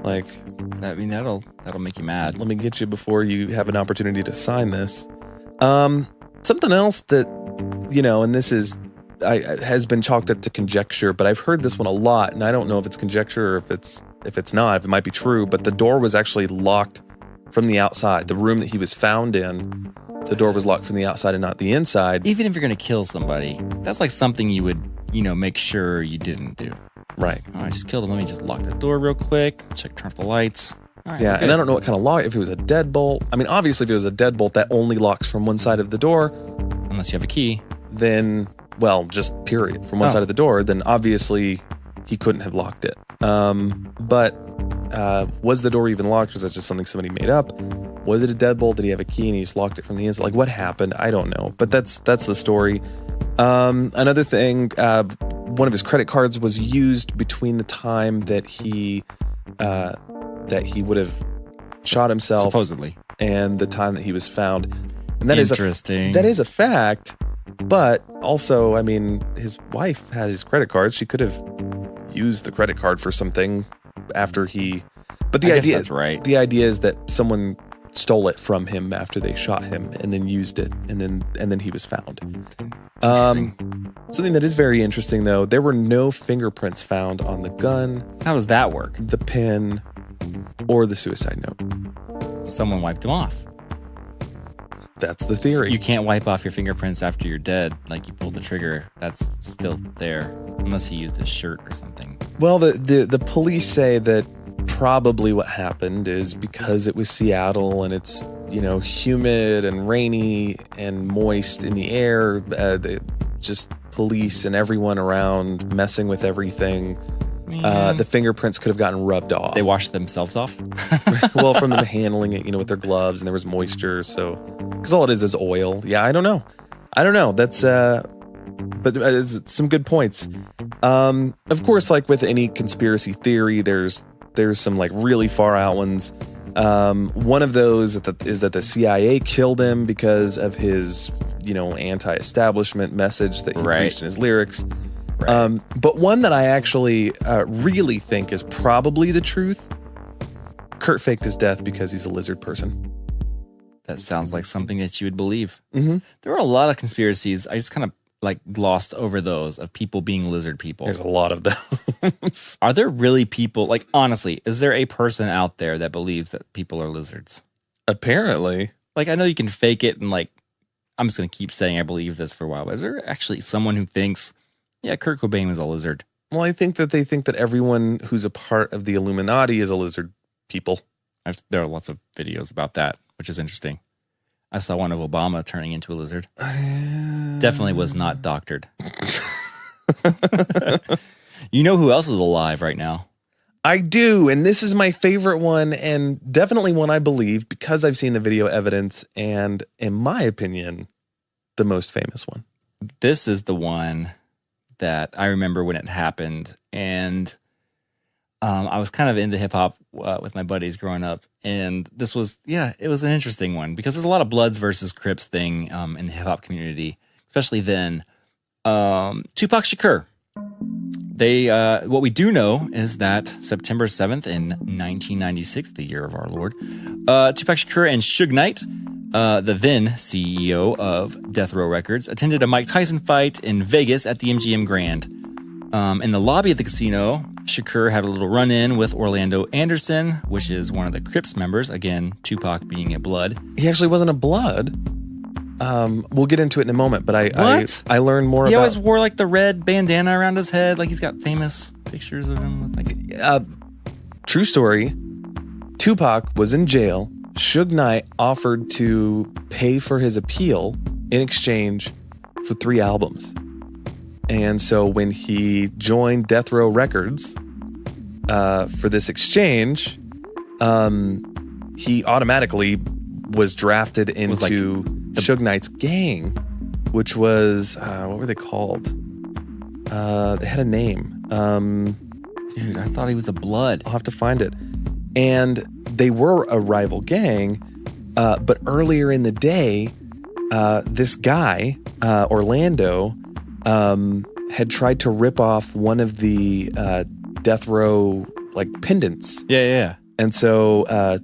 A: Like,
B: I mean, that'll make you mad.
A: Let me get you before you have an opportunity to sign this. Something else that, and this has been chalked up to conjecture, but I've heard this one a lot, and I don't know if it's conjecture or if it's not, if it might be true, but the door was actually locked from the outside. The room that he was found in, the door was locked from the outside and not the inside.
B: Even if you're going to kill somebody, that's like something you would, make sure you didn't do.
A: Right.
B: Oh, I just killed him. Let me just lock the door real quick. Turn off the lights. All right,
A: yeah, and I don't know what kind of lock, if it was a deadbolt. I mean, obviously, if it was a deadbolt that only locks from one side of the door.
B: Unless you have a key.
A: Then, well, just period. From one side of the door, then obviously he couldn't have locked it. But was the door even locked? Was that just something somebody made up? Was it a deadbolt? Did he have a key and he just locked it from the inside? Like, what happened? I don't know. But that's the story. Another thing, one of his credit cards was used between the time that he would have shot himself,
B: supposedly,
A: and the time that he was found. And that
B: interesting.
A: That is a fact. But also, I mean, his wife had his credit cards. She could have used the credit card for something after he. But the idea
B: that's right.
A: The idea is that someone stole it from him after they shot him and then used it, and then he was found. Something that is very interesting, though, there were no fingerprints found on the gun.
B: How does that work?
A: The pin or the suicide note.
B: Someone wiped them off.
A: That's the theory.
B: You can't wipe off your fingerprints after you're dead. Like, you pulled the trigger, that's still there, unless he used his shirt or something.
A: Well, the police say that probably what happened is because it was Seattle and it's, humid and rainy and moist in the air, just police and everyone around messing with everything. The fingerprints could have gotten rubbed off.
B: They washed themselves off?
A: Well, from them handling it, with their gloves, and there was moisture. So, because all it is oil. Yeah, I don't know. That's, but it's some good points. Of course, like with any conspiracy theory, there's some like really far out ones. One of those is that the CIA killed him because of his, anti-establishment message that he preached in his lyrics. Right. But one that I actually really think is probably the truth. Kurt faked his death because he's a lizard person.
B: That sounds like something that you would believe.
A: Mm-hmm.
B: There are a lot of conspiracies. I just kind of glossed over those of people being lizard people.
A: There's a lot of those.
B: Are there really people, honestly, is there a person out there that believes that people are lizards?
A: Apparently.
B: I know you can fake it and I'm just going to keep saying I believe this for a while, but is there actually someone who thinks, yeah, Kurt Cobain was a lizard?
A: Well, I think that they think that everyone who's a part of the Illuminati is a lizard people.
B: There are lots of videos about that, which is interesting. I saw one of Obama turning into a lizard. Definitely was not doctored. You know who else is alive right now?
A: I do, and this is my favorite one, and definitely one I believe because I've seen the video evidence, and in my opinion, the most famous one.
B: This is the one that I remember when it happened, and I was kind of into hip hop with my buddies growing up, and this was, it was an interesting one because there's a lot of Bloods versus Crips thing in the hip hop community, especially then. Tupac Shakur. What we do know is that September 7th in 1996, the year of our Lord, Tupac Shakur and Suge Knight, the then CEO of Death Row Records, attended a Mike Tyson fight in Vegas at the MGM Grand. In the lobby of the casino, Shakur had a little run-in with Orlando Anderson, which is one of the Crips members. Again, Tupac being a Blood.
A: He actually wasn't a Blood. We'll get into it in a moment, but I learned more about...
B: He always wore the red bandana around his head. He's got famous pictures of him.
A: True story. Tupac was in jail. Suge Knight offered to pay for his appeal in exchange for 3 albums. And so when he joined Death Row Records for this exchange, he automatically was drafted into Suge Knight's gang, which was, what were they called? They had a name.
B: Dude, I thought he was a Blood.
A: I'll have to find it. And they were a rival gang, but earlier in the day, this guy, Orlando, had tried to rip off one of the Death Row pendants.
B: Yeah.
A: And so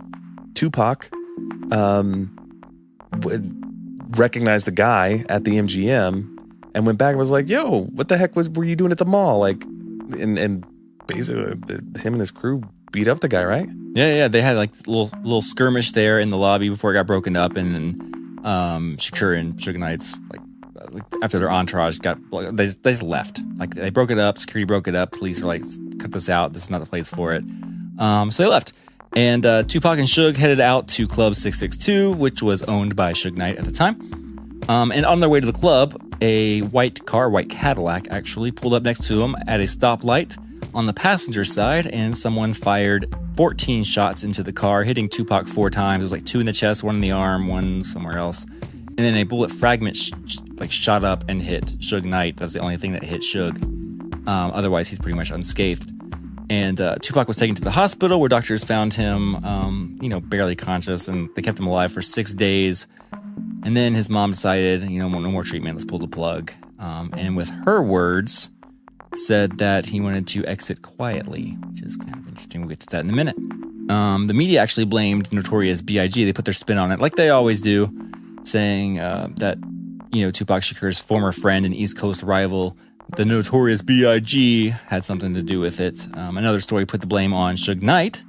A: Tupac recognized the guy at the MGM and went back and was like, "Yo, what the heck were you doing at the mall?" And basically him and his crew beat up the guy, right?
B: Yeah. They had little skirmish there in the lobby before it got broken up, and then Shakur and Suge Knight's after their entourage they just left. They broke it up. Security broke it up. Police were cut this out. This is not the place for it. So they left. And Tupac and Suge headed out to Club 662, which was owned by Suge Knight at the time. And on their way to the club, a white Cadillac actually, pulled up next to them at a stoplight on the passenger side, and someone fired 14 shots into the car, hitting Tupac 4 times. It was like 2 in the chest, 1 in the arm, 1 somewhere else. And then a bullet fragment shot up and hit Suge Knight. That was the only thing that hit Suge. Otherwise, he's pretty much unscathed. And Tupac was taken to the hospital where doctors found him, barely conscious, and they kept him alive for 6 days. And then his mom decided, no more treatment, let's pull the plug. And with her words, said that he wanted to exit quietly, which is kind of interesting. We'll get to that in a minute. The media actually blamed Notorious B.I.G. They put their spin on it, like they always do, saying that, Tupac Shakur's former friend and East Coast rival, the Notorious B.I.G., had something to do with it. Another story put the blame on Suge Knight,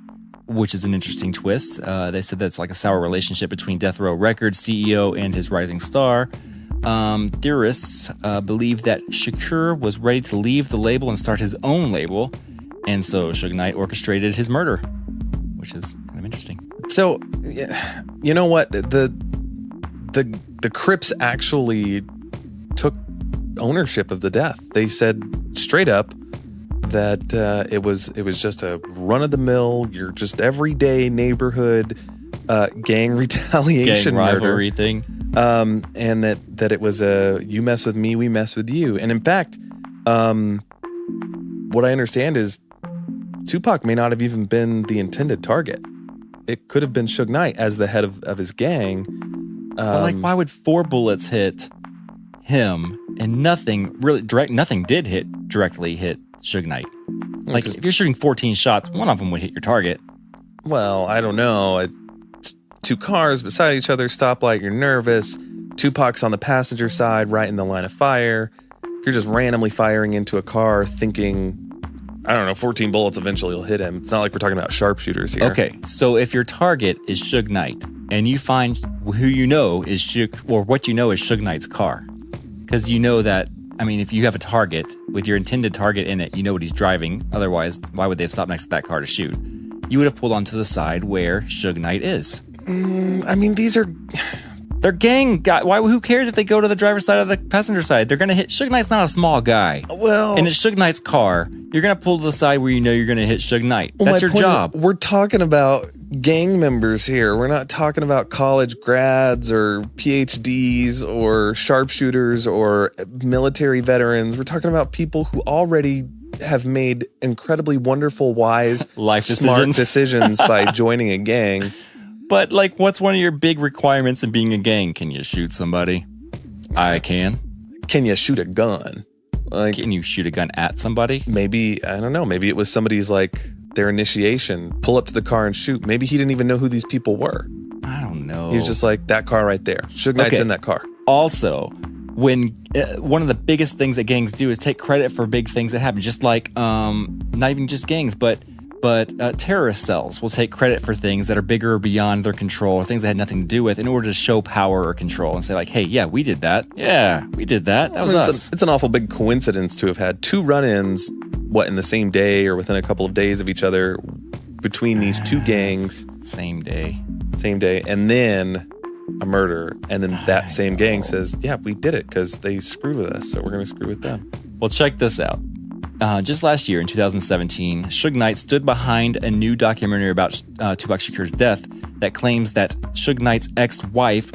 B: which is an interesting twist. They said that's like a sour relationship between Death Row Records CEO and his rising star. Theorists believe that Shakur was ready to leave the label and start his own label, and so Suge Knight orchestrated his murder, which is kind of interesting.
A: So, you know what? The Crips actually took ownership of the death. They said straight up that it was just a run-of-the-mill, your just everyday neighborhood gang retaliation
B: gang rivalry
A: murder
B: thing.
A: And that it was a you mess with me, we mess with you. And in fact, what I understand is Tupac may not have even been the intended target. It could have been Suge Knight as the head of his gang.
B: Why would 4 bullets hit him and nothing did directly hit Suge Knight? Like, if you're shooting 14 shots, one of them would hit your target.
A: Well, I don't know. 2 cars beside each other, stoplight, you're nervous. Tupac's on the passenger side, right in the line of fire. If you're just randomly firing into a car thinking, 14 bullets eventually will hit him. It's not like we're talking about sharpshooters here.
B: Okay, so if your target is Suge Knight and you find who you know is what you know is Suge Knight's car, because you know that, if you have a target with your intended target in it, you know what he's driving. Otherwise, why would they have stopped next to that car to shoot? You would have pulled onto the side where Suge Knight is.
A: These are...
B: They're gang guys. Who cares if they go to the driver's side or the passenger side? They're going to hit... Suge Knight's not a small guy.
A: Well...
B: And it's Suge Knight's car. You're going to pull to the side where you know you're going to hit Suge Knight. That's your job.
A: We're talking about gang members here. We're not talking about college grads or PhDs or sharpshooters or military veterans. We're talking about people who already have made incredibly wonderful, wise, smart decisions by joining a gang.
B: But, what's one of your big requirements in being a gang? Can you shoot somebody? I can.
A: Can you shoot a gun?
B: Can you shoot a gun at somebody?
A: Maybe, I don't know, maybe it was somebody's, their initiation. Pull up to the car and shoot. Maybe he didn't even know who these people were.
B: I don't know.
A: He was just like, that car right there. Suge Knight's in that car.
B: Also, when one of the biggest things that gangs do is take credit for big things that happen. Just like, not even just gangs, but terrorist cells will take credit for things that are bigger or beyond their control, or things they had nothing to do with, in order to show power or control and say hey, yeah, we did that. Yeah, we did that. That was us.
A: It's an awful big coincidence to have had 2 run-ins, in the same day or within a couple of days of each other between these 2 gangs.
B: Same day.
A: And then a murder. And then that same gang says, yeah, we did it because they screwed with us, so we're going to screw with them.
B: Well, check this out. Just last year, in 2017, Suge Knight stood behind a new documentary about Tupac Shakur's death that claims that Suge Knight's ex-wife,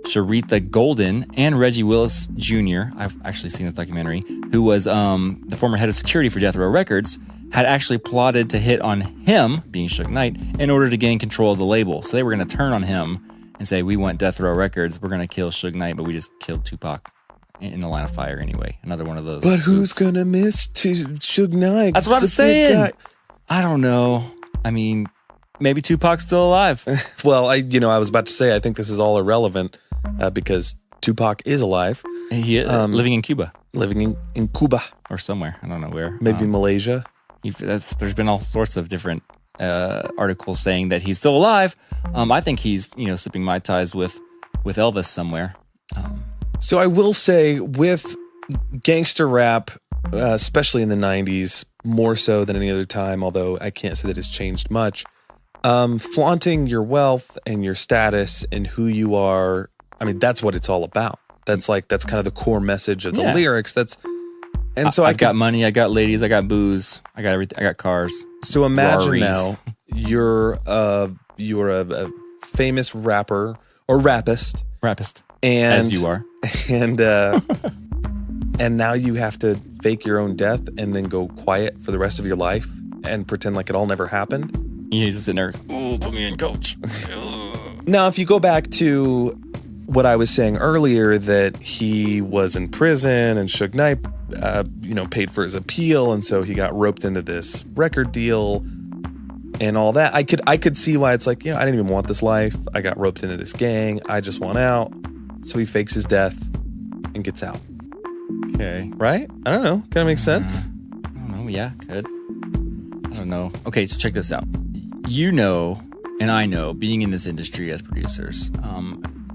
B: Sharitha Golden, and Reggie Willis Jr., I've actually seen this documentary, who was the former head of security for Death Row Records, had actually plotted to hit on him, being Suge Knight, in order to gain control of the label. So they were going to turn on him and say, we want Death Row Records, we're going to kill Suge Knight, but we just killed Tupac in the line of fire anyway. Another one of those.
A: But who's going to miss Suge Knight?
B: That's what I'm saying. I don't know. Maybe Tupac's still alive.
A: Well, I was about to say, I think this is all irrelevant because Tupac is alive.
B: He is living in Cuba.
A: Living in Cuba.
B: Or somewhere. I don't know where.
A: Maybe Malaysia.
B: There's been all sorts of different articles saying that he's still alive. I think he's, sipping Mai Tais with Elvis somewhere.
A: So I will say, with gangster rap, especially in the 90s, more so than any other time, although I can't say that it's changed much, flaunting your wealth and your status and who you are, that's what it's all about. That's kind of the core message of the lyrics.
B: I've got money, I got ladies, I got booze, I got everything, I got cars.
A: So imagine
B: Ferraris.
A: now you're a famous rapper or rappist, and
B: as you are,
A: and now you have to fake your own death and then go quiet for the rest of your life and pretend like it all never happened.
B: He's just sitting there. Ooh, put me in, coach.
A: Now, if you go back to what I was saying earlier, that he was in prison and Suge Knight, paid for his appeal, and so he got roped into this record deal and all that. I could see why it's like, I didn't even want this life. I got roped into this gang. I just want out. So he fakes his death and gets out.
B: Okay.
A: Right? I don't know. Kind of makes sense.
B: I don't know. Yeah, could. I don't know. Okay, so check this out. You know, and I know, being in this industry as producers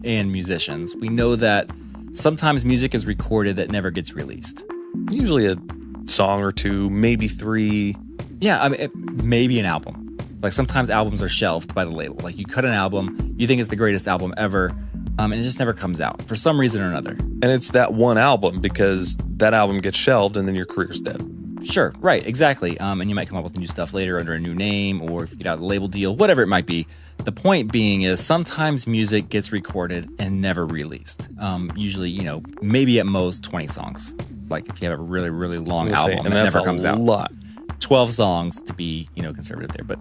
B: and musicians, we know that sometimes music is recorded that never gets released.
A: Usually a song or two, maybe 3.
B: Yeah, I mean, maybe an album. Like sometimes albums are shelved by the label. Like you cut an album, you think it's the greatest album ever, and it just never comes out for some reason or another.
A: And it's that one album because that album gets shelved and then your career's dead.
B: Sure, right, exactly. And you might come up with new stuff later under a new name, or if you get out of the label deal, whatever it might be. The point being is sometimes music gets recorded and never released. Usually, maybe at most 20 songs. Like if you have a really, really long album and that never comes out.
A: A lot.
B: 12 songs to be, conservative there. But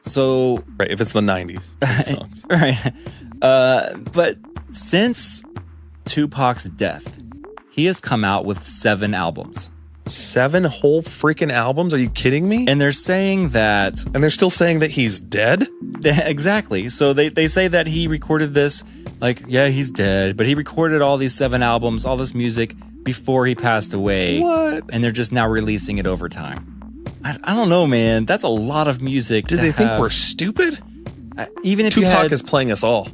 B: so
A: right, if it's the 90s 20 songs.
B: Right. But since Tupac's death, he has come out with 7 albums.
A: 7 whole freaking albums? Are you kidding me?
B: And they're saying that...
A: And they're still saying that he's dead?
B: Exactly. So they say that he recorded this, he's dead, but he recorded all these 7 albums, all this music before he passed away.
A: What?
B: And they're just now releasing it over time. I don't know, man. That's a lot of music.
A: Did they think we're stupid?
B: Even if
A: Tupac is playing us all.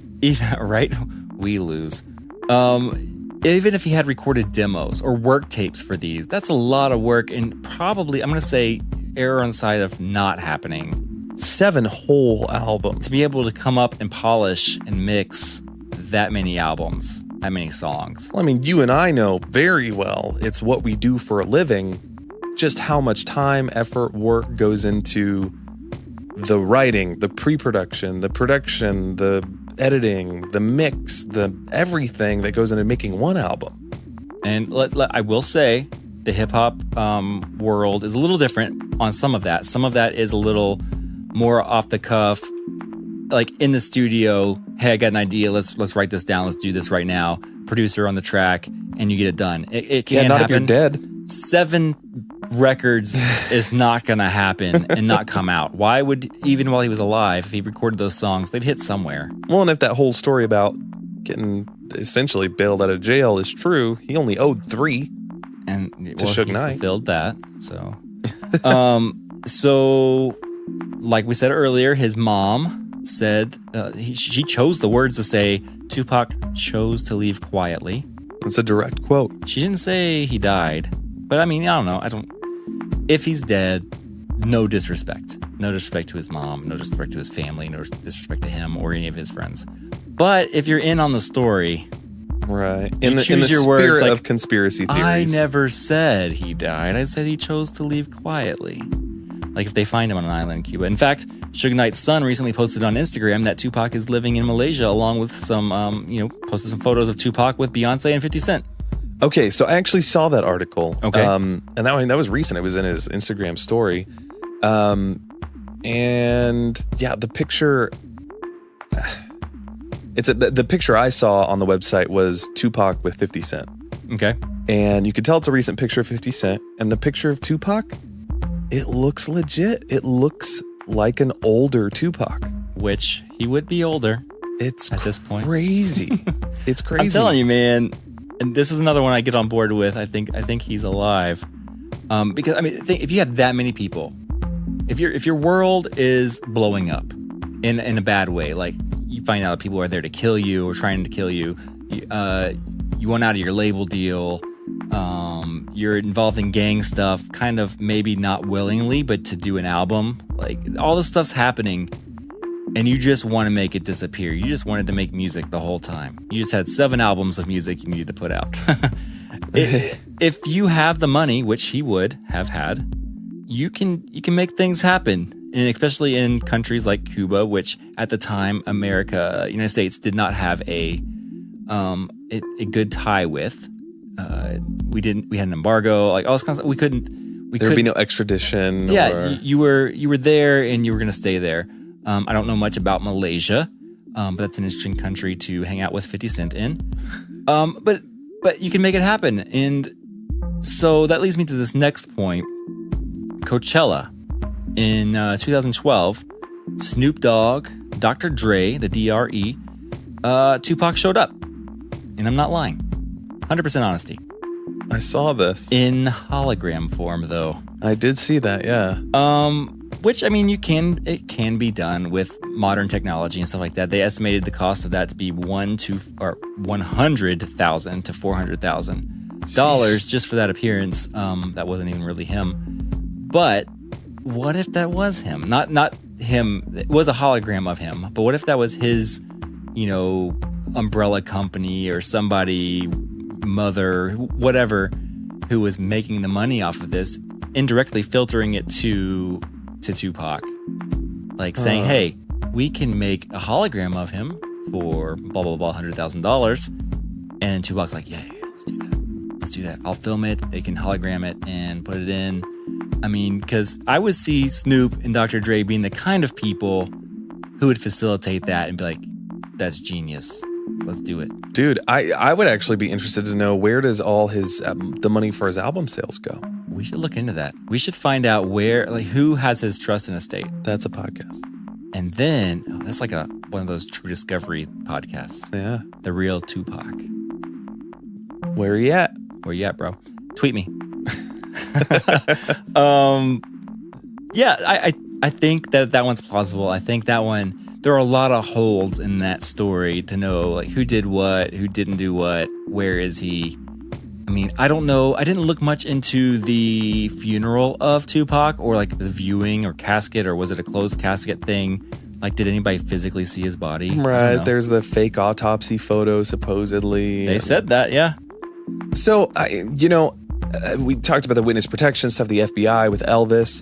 B: Right? We lose. Even if he had recorded demos or work tapes for these, that's a lot of work and probably, I'm going to say, error on the side of not happening.
A: 7 whole albums.
B: To be able to come up and polish and mix that many albums, that many songs.
A: Well, I mean, you and I know very well it's what we do for a living, just how much time, effort, work goes into the writing, the pre-production, the production, the editing, the mix, the everything that goes into making one album.
B: And I will say the hip-hop world is a little different on some of that. Some of that is a little more off the cuff, like in the studio, hey, I got an idea, let's write this down, let's do this right now. Producer on the track, and you get it done. It can
A: not
B: happen.
A: If you're dead.
B: 7 records is not going to happen and not come out. Why would, even while he was alive, if he recorded those songs, they'd hit somewhere.
A: Well, and if that whole story about getting essentially bailed out of jail is true, he only owed 3
B: and
A: to Suge Knight.
B: He fulfilled that. So, so like we said earlier, his mom said she chose the words to say Tupac chose to leave quietly.
A: It's a direct quote.
B: She didn't say he died, but I mean, I don't know. If he's dead, no disrespect. No disrespect to his mom, no disrespect to his family, no disrespect to him or any of his friends. But if you're in on the story,
A: right, in the
B: your
A: spirit
B: words,
A: of conspiracy theories.
B: I never said he died. I said he chose to leave quietly. Like if they find him on an island in Cuba. In fact, Suge Knight's son recently posted on Instagram that Tupac is living in Malaysia, along with some, posted some photos of Tupac with Beyonce and 50 Cent.
A: Okay, so I actually saw that article.
B: Okay.
A: And that was recent. It was in his Instagram story. And yeah, the picture... the picture I saw on the website was Tupac with 50 Cent.
B: Okay.
A: And you could tell it's a recent picture of 50 Cent. And the picture of Tupac, it looks legit. It looks like an older Tupac.
B: Which he would be older.
A: It's
B: at this point.
A: Crazy. It's crazy.
B: I'm telling you, man. And this is another one I get on board with. I think he's alive. Because I mean, if you have that many people, if your world is blowing up in a bad way, like you find out people are there to kill you or trying to kill you, you want out of your label deal, you're involved in gang stuff, kind of maybe not willingly, but to do an album, like all this stuff's happening. And you just want to make it disappear. You just wanted to make music the whole time. You just had 7 albums of music you needed to put out. If you have the money, which he would have had, you can make things happen. and especially in countries like Cuba, which at the time, United States did not have a good tie with. We had an embargo, like all this kind of stuff.
A: There would be no extradition.
B: Yeah, you were there and you were going to stay there. I don't know much about Malaysia, but that's an interesting country to hang out with 50 Cent in. But you can make it happen. And so that leads me to this next point. Coachella. In 2012, Snoop Dogg, Dr. Dre, the D.R.E., Tupac showed up. And I'm not lying. 100% honesty.
A: I saw this.
B: In hologram form, though.
A: I did see that, yeah.
B: Which, I mean, it can be done with modern technology and stuff like that. They estimated the cost of that to be $100,000 to $400,000 just for that appearance. That wasn't even really him. But what if that was him? Not him. It was a hologram of him. But what if that was his, umbrella company or somebody, mother, whatever, who was making the money off of this, indirectly filtering it to Tupac, like saying, "Hey, we can make a hologram of him for blah blah blah $100,000," and Tupac's like, "Yeah, let's do that. I'll film it. They can hologram it and put it in." I mean, because I would see Snoop and Dr. Dre being the kind of people who would facilitate that and be like, "That's genius. Let's do it."
A: Dude, I would actually be interested to know, where does all his the money for his album sales go?
B: We should look into that. We should find out who has his trust and estate.
A: That's a podcast.
B: And then, that's like one of those True Discovery podcasts.
A: Yeah.
B: The real Tupac.
A: Where are you at?
B: Where you at, bro? Tweet me. Yeah, I think that one's plausible. I think that one, there are a lot of holes in that story to know, like, who did what, who didn't do what, where is he? I mean, I don't know. I didn't look much into the funeral of Tupac or like the viewing or casket, or was it a closed casket thing? Like, did anybody physically see his body?
A: Right. There's the fake autopsy photo, supposedly.
B: They said that, yeah.
A: So, we talked about the witness protection stuff, the FBI with Elvis.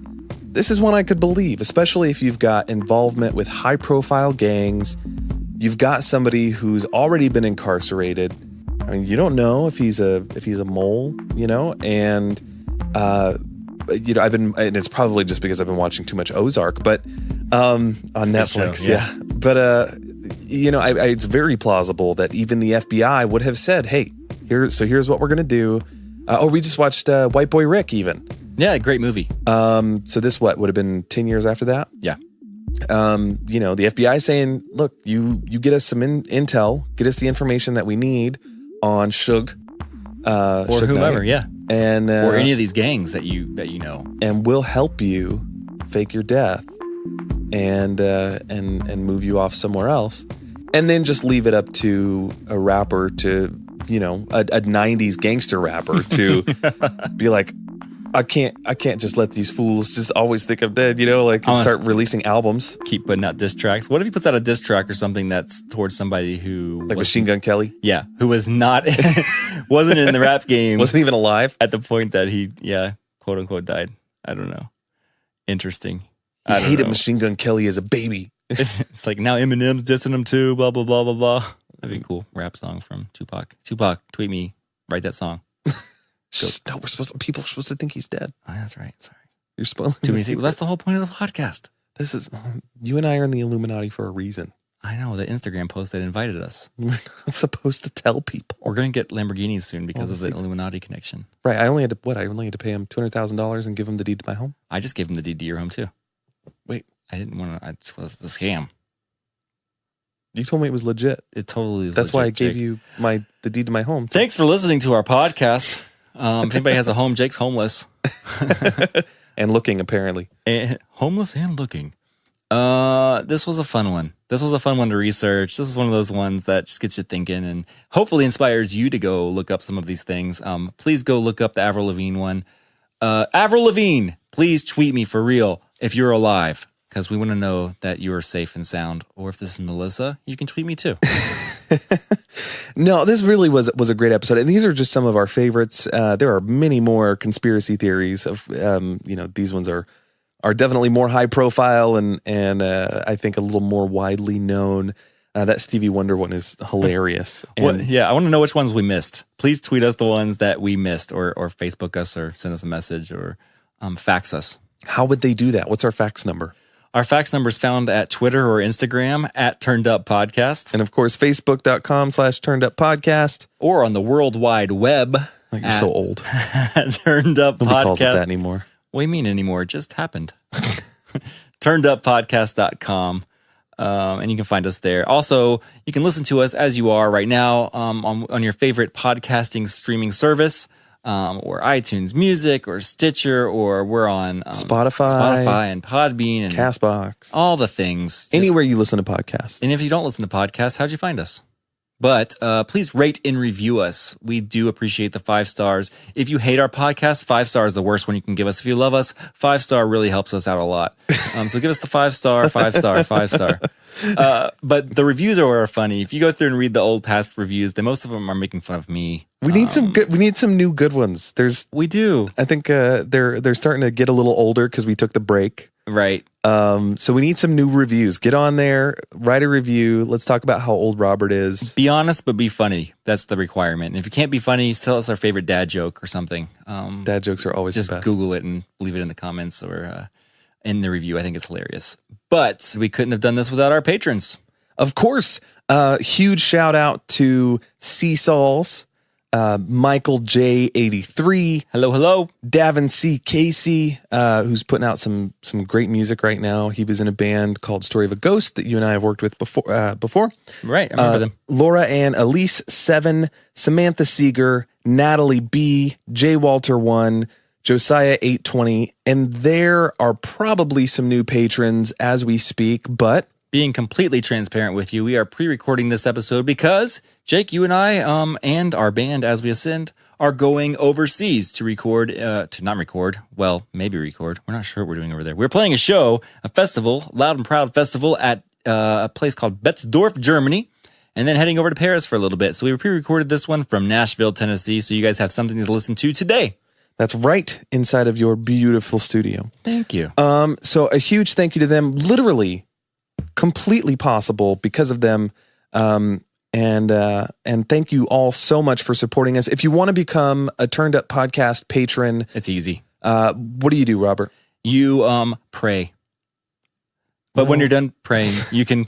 A: This is one I could believe, especially if you've got involvement with high-profile gangs. You've got somebody who's already been incarcerated. I mean, you don't know if he's a mole, and and it's probably just because I've been watching too much Ozark, but on Netflix,
B: show, yeah.
A: But it's very plausible that even the FBI would have said, "Hey, here's what we're gonna do." We just watched White Boy Rick, even.
B: Yeah, great movie.
A: So this would have been 10 years after that?
B: Yeah.
A: The FBI saying, "Look, you get us some intel, get us the information that we need on Suge,
B: or
A: Suge
B: whomever,
A: Knight,
B: yeah,
A: and
B: or any of these gangs that you know,
A: and we'll help you fake your death and move you off somewhere else, and then just leave it up to a rapper to, a 90s gangster rapper to be like, I can't just let these fools just always think I'm dead, and start releasing albums.
B: Keep putting out diss tracks. What if he puts out a diss track or something that's towards somebody who...
A: Like Machine Gun Kelly?
B: Yeah, who was not... wasn't in the rap game.
A: Wasn't even alive?
B: At the point that he, quote unquote, died. I don't know. Interesting.
A: I hated Machine Gun Kelly as a baby.
B: It's like, now Eminem's dissing him too, blah, blah, blah, blah, blah. That'd be a cool rap song from Tupac. Tupac, tweet me. Write that song.
A: No, people are supposed to think he's dead.
B: Oh, that's right. Sorry.
A: You're spoiling
B: too many. Well, that's the whole point of the podcast.
A: You and I are in the Illuminati for a reason.
B: I know, the Instagram post that invited us.
A: We're not supposed to tell people.
B: We're going to get Lamborghinis soon because of the Illuminati connection.
A: Right. I only had to pay him $200,000 and give him the deed to my home.
B: I just gave him the deed to your home too.
A: Wait.
B: I didn't want to. It was the scam.
A: You told me it was legit.
B: It totally is.
A: That's
B: legit,
A: why I gave
B: Jake.
A: you the deed to my home.
B: Thanks for listening to our podcast. If anybody has a home, Jake's homeless.
A: And looking, apparently.
B: Homeless and looking. This was a fun one. This was a fun one to research. This is one of those ones that just gets you thinking and hopefully inspires you to go look up some of these things. Please go look up the Avril Lavigne one. Avril Lavigne, please tweet me for real if you're alive, because we want to know that you are safe and sound. Or if this is Melissa, you can tweet me too.
A: No, this really was a great episode, and these are just some of our favorites. There are many more conspiracy theories of, these ones are are definitely more high profile and I think a little more widely known. That Stevie Wonder one is hilarious.
B: I want to know which ones we missed. Please tweet us the ones that we missed, or Facebook us, or send us a message, or fax us.
A: How would they do that? What's our fax number?
B: Our fax number is found at Twitter or Instagram at Turned Up Podcast.
A: And of course, Facebook.com/Turned Up Podcast.
B: Or on the World Wide Web.
A: Oh, you're so old.
B: Turned Up
A: Nobody
B: Podcast.
A: calls it that anymore.
B: What do you mean anymore? It just happened. TurnedUpPodcast.com. And you can find us there. Also, you can listen to us as you are right now on your favorite podcasting streaming service, or iTunes Music, or Stitcher, or we're on Spotify and PodBean and
A: Castbox,
B: all the things.
A: Anywhere you listen to podcasts.
B: And if you don't listen to podcasts, how'd you find us? But please rate and review us. We do appreciate the 5 stars. If you hate our podcast, 5 stars is the worst one you can give us. If you love us, 5-star really helps us out a lot. So give us the 5-star, 5-star, 5-star. But the reviews are funny. If you go through and read the old past reviews, then most of them are making fun of me.
A: We need some good. We need some new good ones.
B: We do.
A: I think they're starting to get a little older because we took the break.
B: Right.
A: So we need some new reviews. Get on there, write a review. Let's talk about how old Robert is.
B: Be honest, but be funny. That's the requirement. And if you can't be funny, tell us our favorite dad joke or something.
A: Dad jokes are always
B: just
A: the best.
B: Google it and leave it in the comments or in the review. I think it's hilarious. But we couldn't have done this without our patrons.
A: Of course. Huge shout out to Seesaws, Michael J83.
B: Hello.
A: Davin C. Casey, who's putting out some great music right now. He was in a band called Story of a Ghost that you and I have worked with before.
B: Right, I remember them.
A: Laura Ann Elise 7, Samantha Seeger, Natalie B, J Walter 1, Josiah 820, and there are probably some new patrons as we speak, but
B: being completely transparent with you, we are pre-recording this episode because Jake, you and I, and our band As We Ascend, are going overseas to record, maybe record. We're not sure what we're doing over there. We're playing a show, a festival, Loud and Proud Festival at a place called Betzdorf, Germany, and then heading over to Paris for a little bit. So we pre-recorded this one from Nashville, Tennessee, so you guys have something to listen to today.
A: That's right inside of your beautiful studio.
B: Thank you.
A: So a huge thank you to them. Literally, completely possible because of them. And thank you all so much for supporting us. If you want to become a Turned Up Podcast patron,
B: it's easy.
A: What do you do, Robert?
B: You pray. But when you're done praying, you can.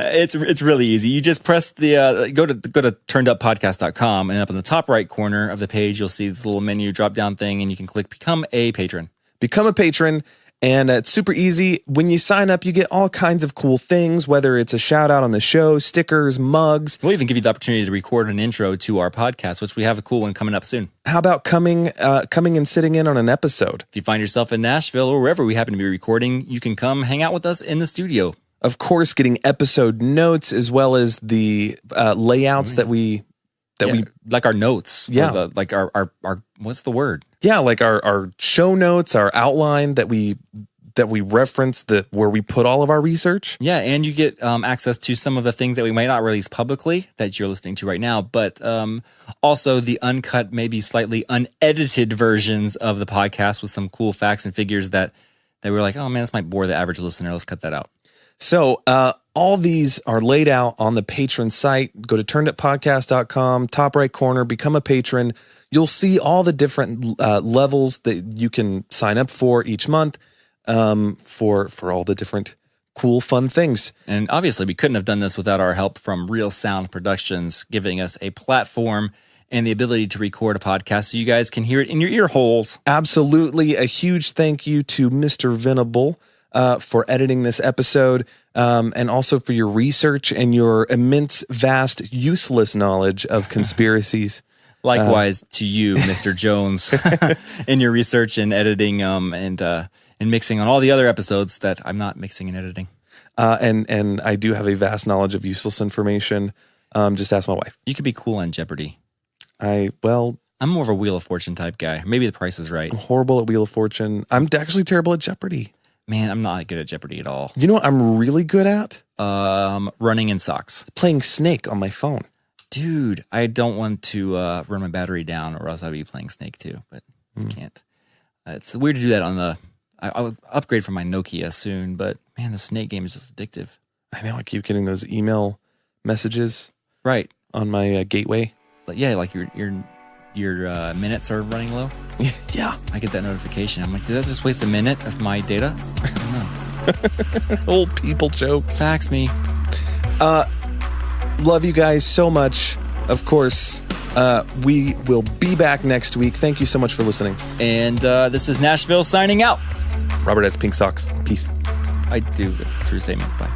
B: It's really easy. You just press the go to turneduppodcast.com, and up in the top right corner of the page, you'll see this little menu drop down thing, and you can click Become a Patron.
A: Become a patron. And it's super easy. When you sign up, you get all kinds of cool things, whether it's a shout out on the show, stickers, mugs.
B: We'll even give you the opportunity to record an intro to our podcast, which we have a cool one coming up soon.
A: How about coming and sitting in on an episode?
B: If you find yourself in Nashville or wherever we happen to be recording, you can come hang out with us in the studio.
A: Of course, getting episode notes as well as the layouts that we
B: like our notes.
A: Yeah.
B: Like our what's the word?
A: Yeah, like our show notes, our outline that we reference, where we put all of our research.
B: Yeah, and you get access to some of the things that we might not release publicly that you're listening to right now, but also the uncut, maybe slightly unedited versions of the podcast with some cool facts and figures that we're like, oh man, this might bore the average listener. Let's cut that out.
A: So all these are laid out on the patron site. Go to turneduppodcast.com, top right corner, become a patron. You'll see all the different levels that you can sign up for each month for all the different cool, fun things.
B: And obviously, we couldn't have done this without our help from Real Sound Productions, giving us a platform and the ability to record a podcast so you guys can hear it in your ear holes.
A: Absolutely. A huge thank you to Mr. Venable for editing this episode, and also for your research and your immense, vast, useless knowledge of conspiracies.
B: Likewise to you, Mr. Jones, in your research and editing and mixing on all the other episodes that I'm not mixing and editing.
A: And I do have a vast knowledge of useless information. Just ask my wife.
B: You could be cool on Jeopardy.
A: I'm
B: more of a Wheel of Fortune type guy. Maybe The Price is Right.
A: I'm horrible at Wheel of Fortune. I'm actually terrible at Jeopardy.
B: Man, I'm not good at Jeopardy at all.
A: You know what I'm really good at?
B: Running in socks.
A: Playing Snake on my phone.
B: Dude, I don't want to run my battery down or else I'd be playing Snake too, but I can't. It's weird to do that on I will upgrade from my Nokia soon, but man, the Snake game is just addictive.
A: I know. I keep getting those email messages
B: Right.
A: on my gateway.
B: But yeah, like your minutes are running low.
A: Yeah.
B: I get that notification. I'm like, did I just waste a minute of my data? I don't know.
A: Old people jokes.
B: Sax me.
A: Love you guys so much. Of course, we will be back next week. Thank you so much for listening.
B: And this is Nashville signing out.
A: Robert has pink socks. Peace.
B: I do. True statement. Bye.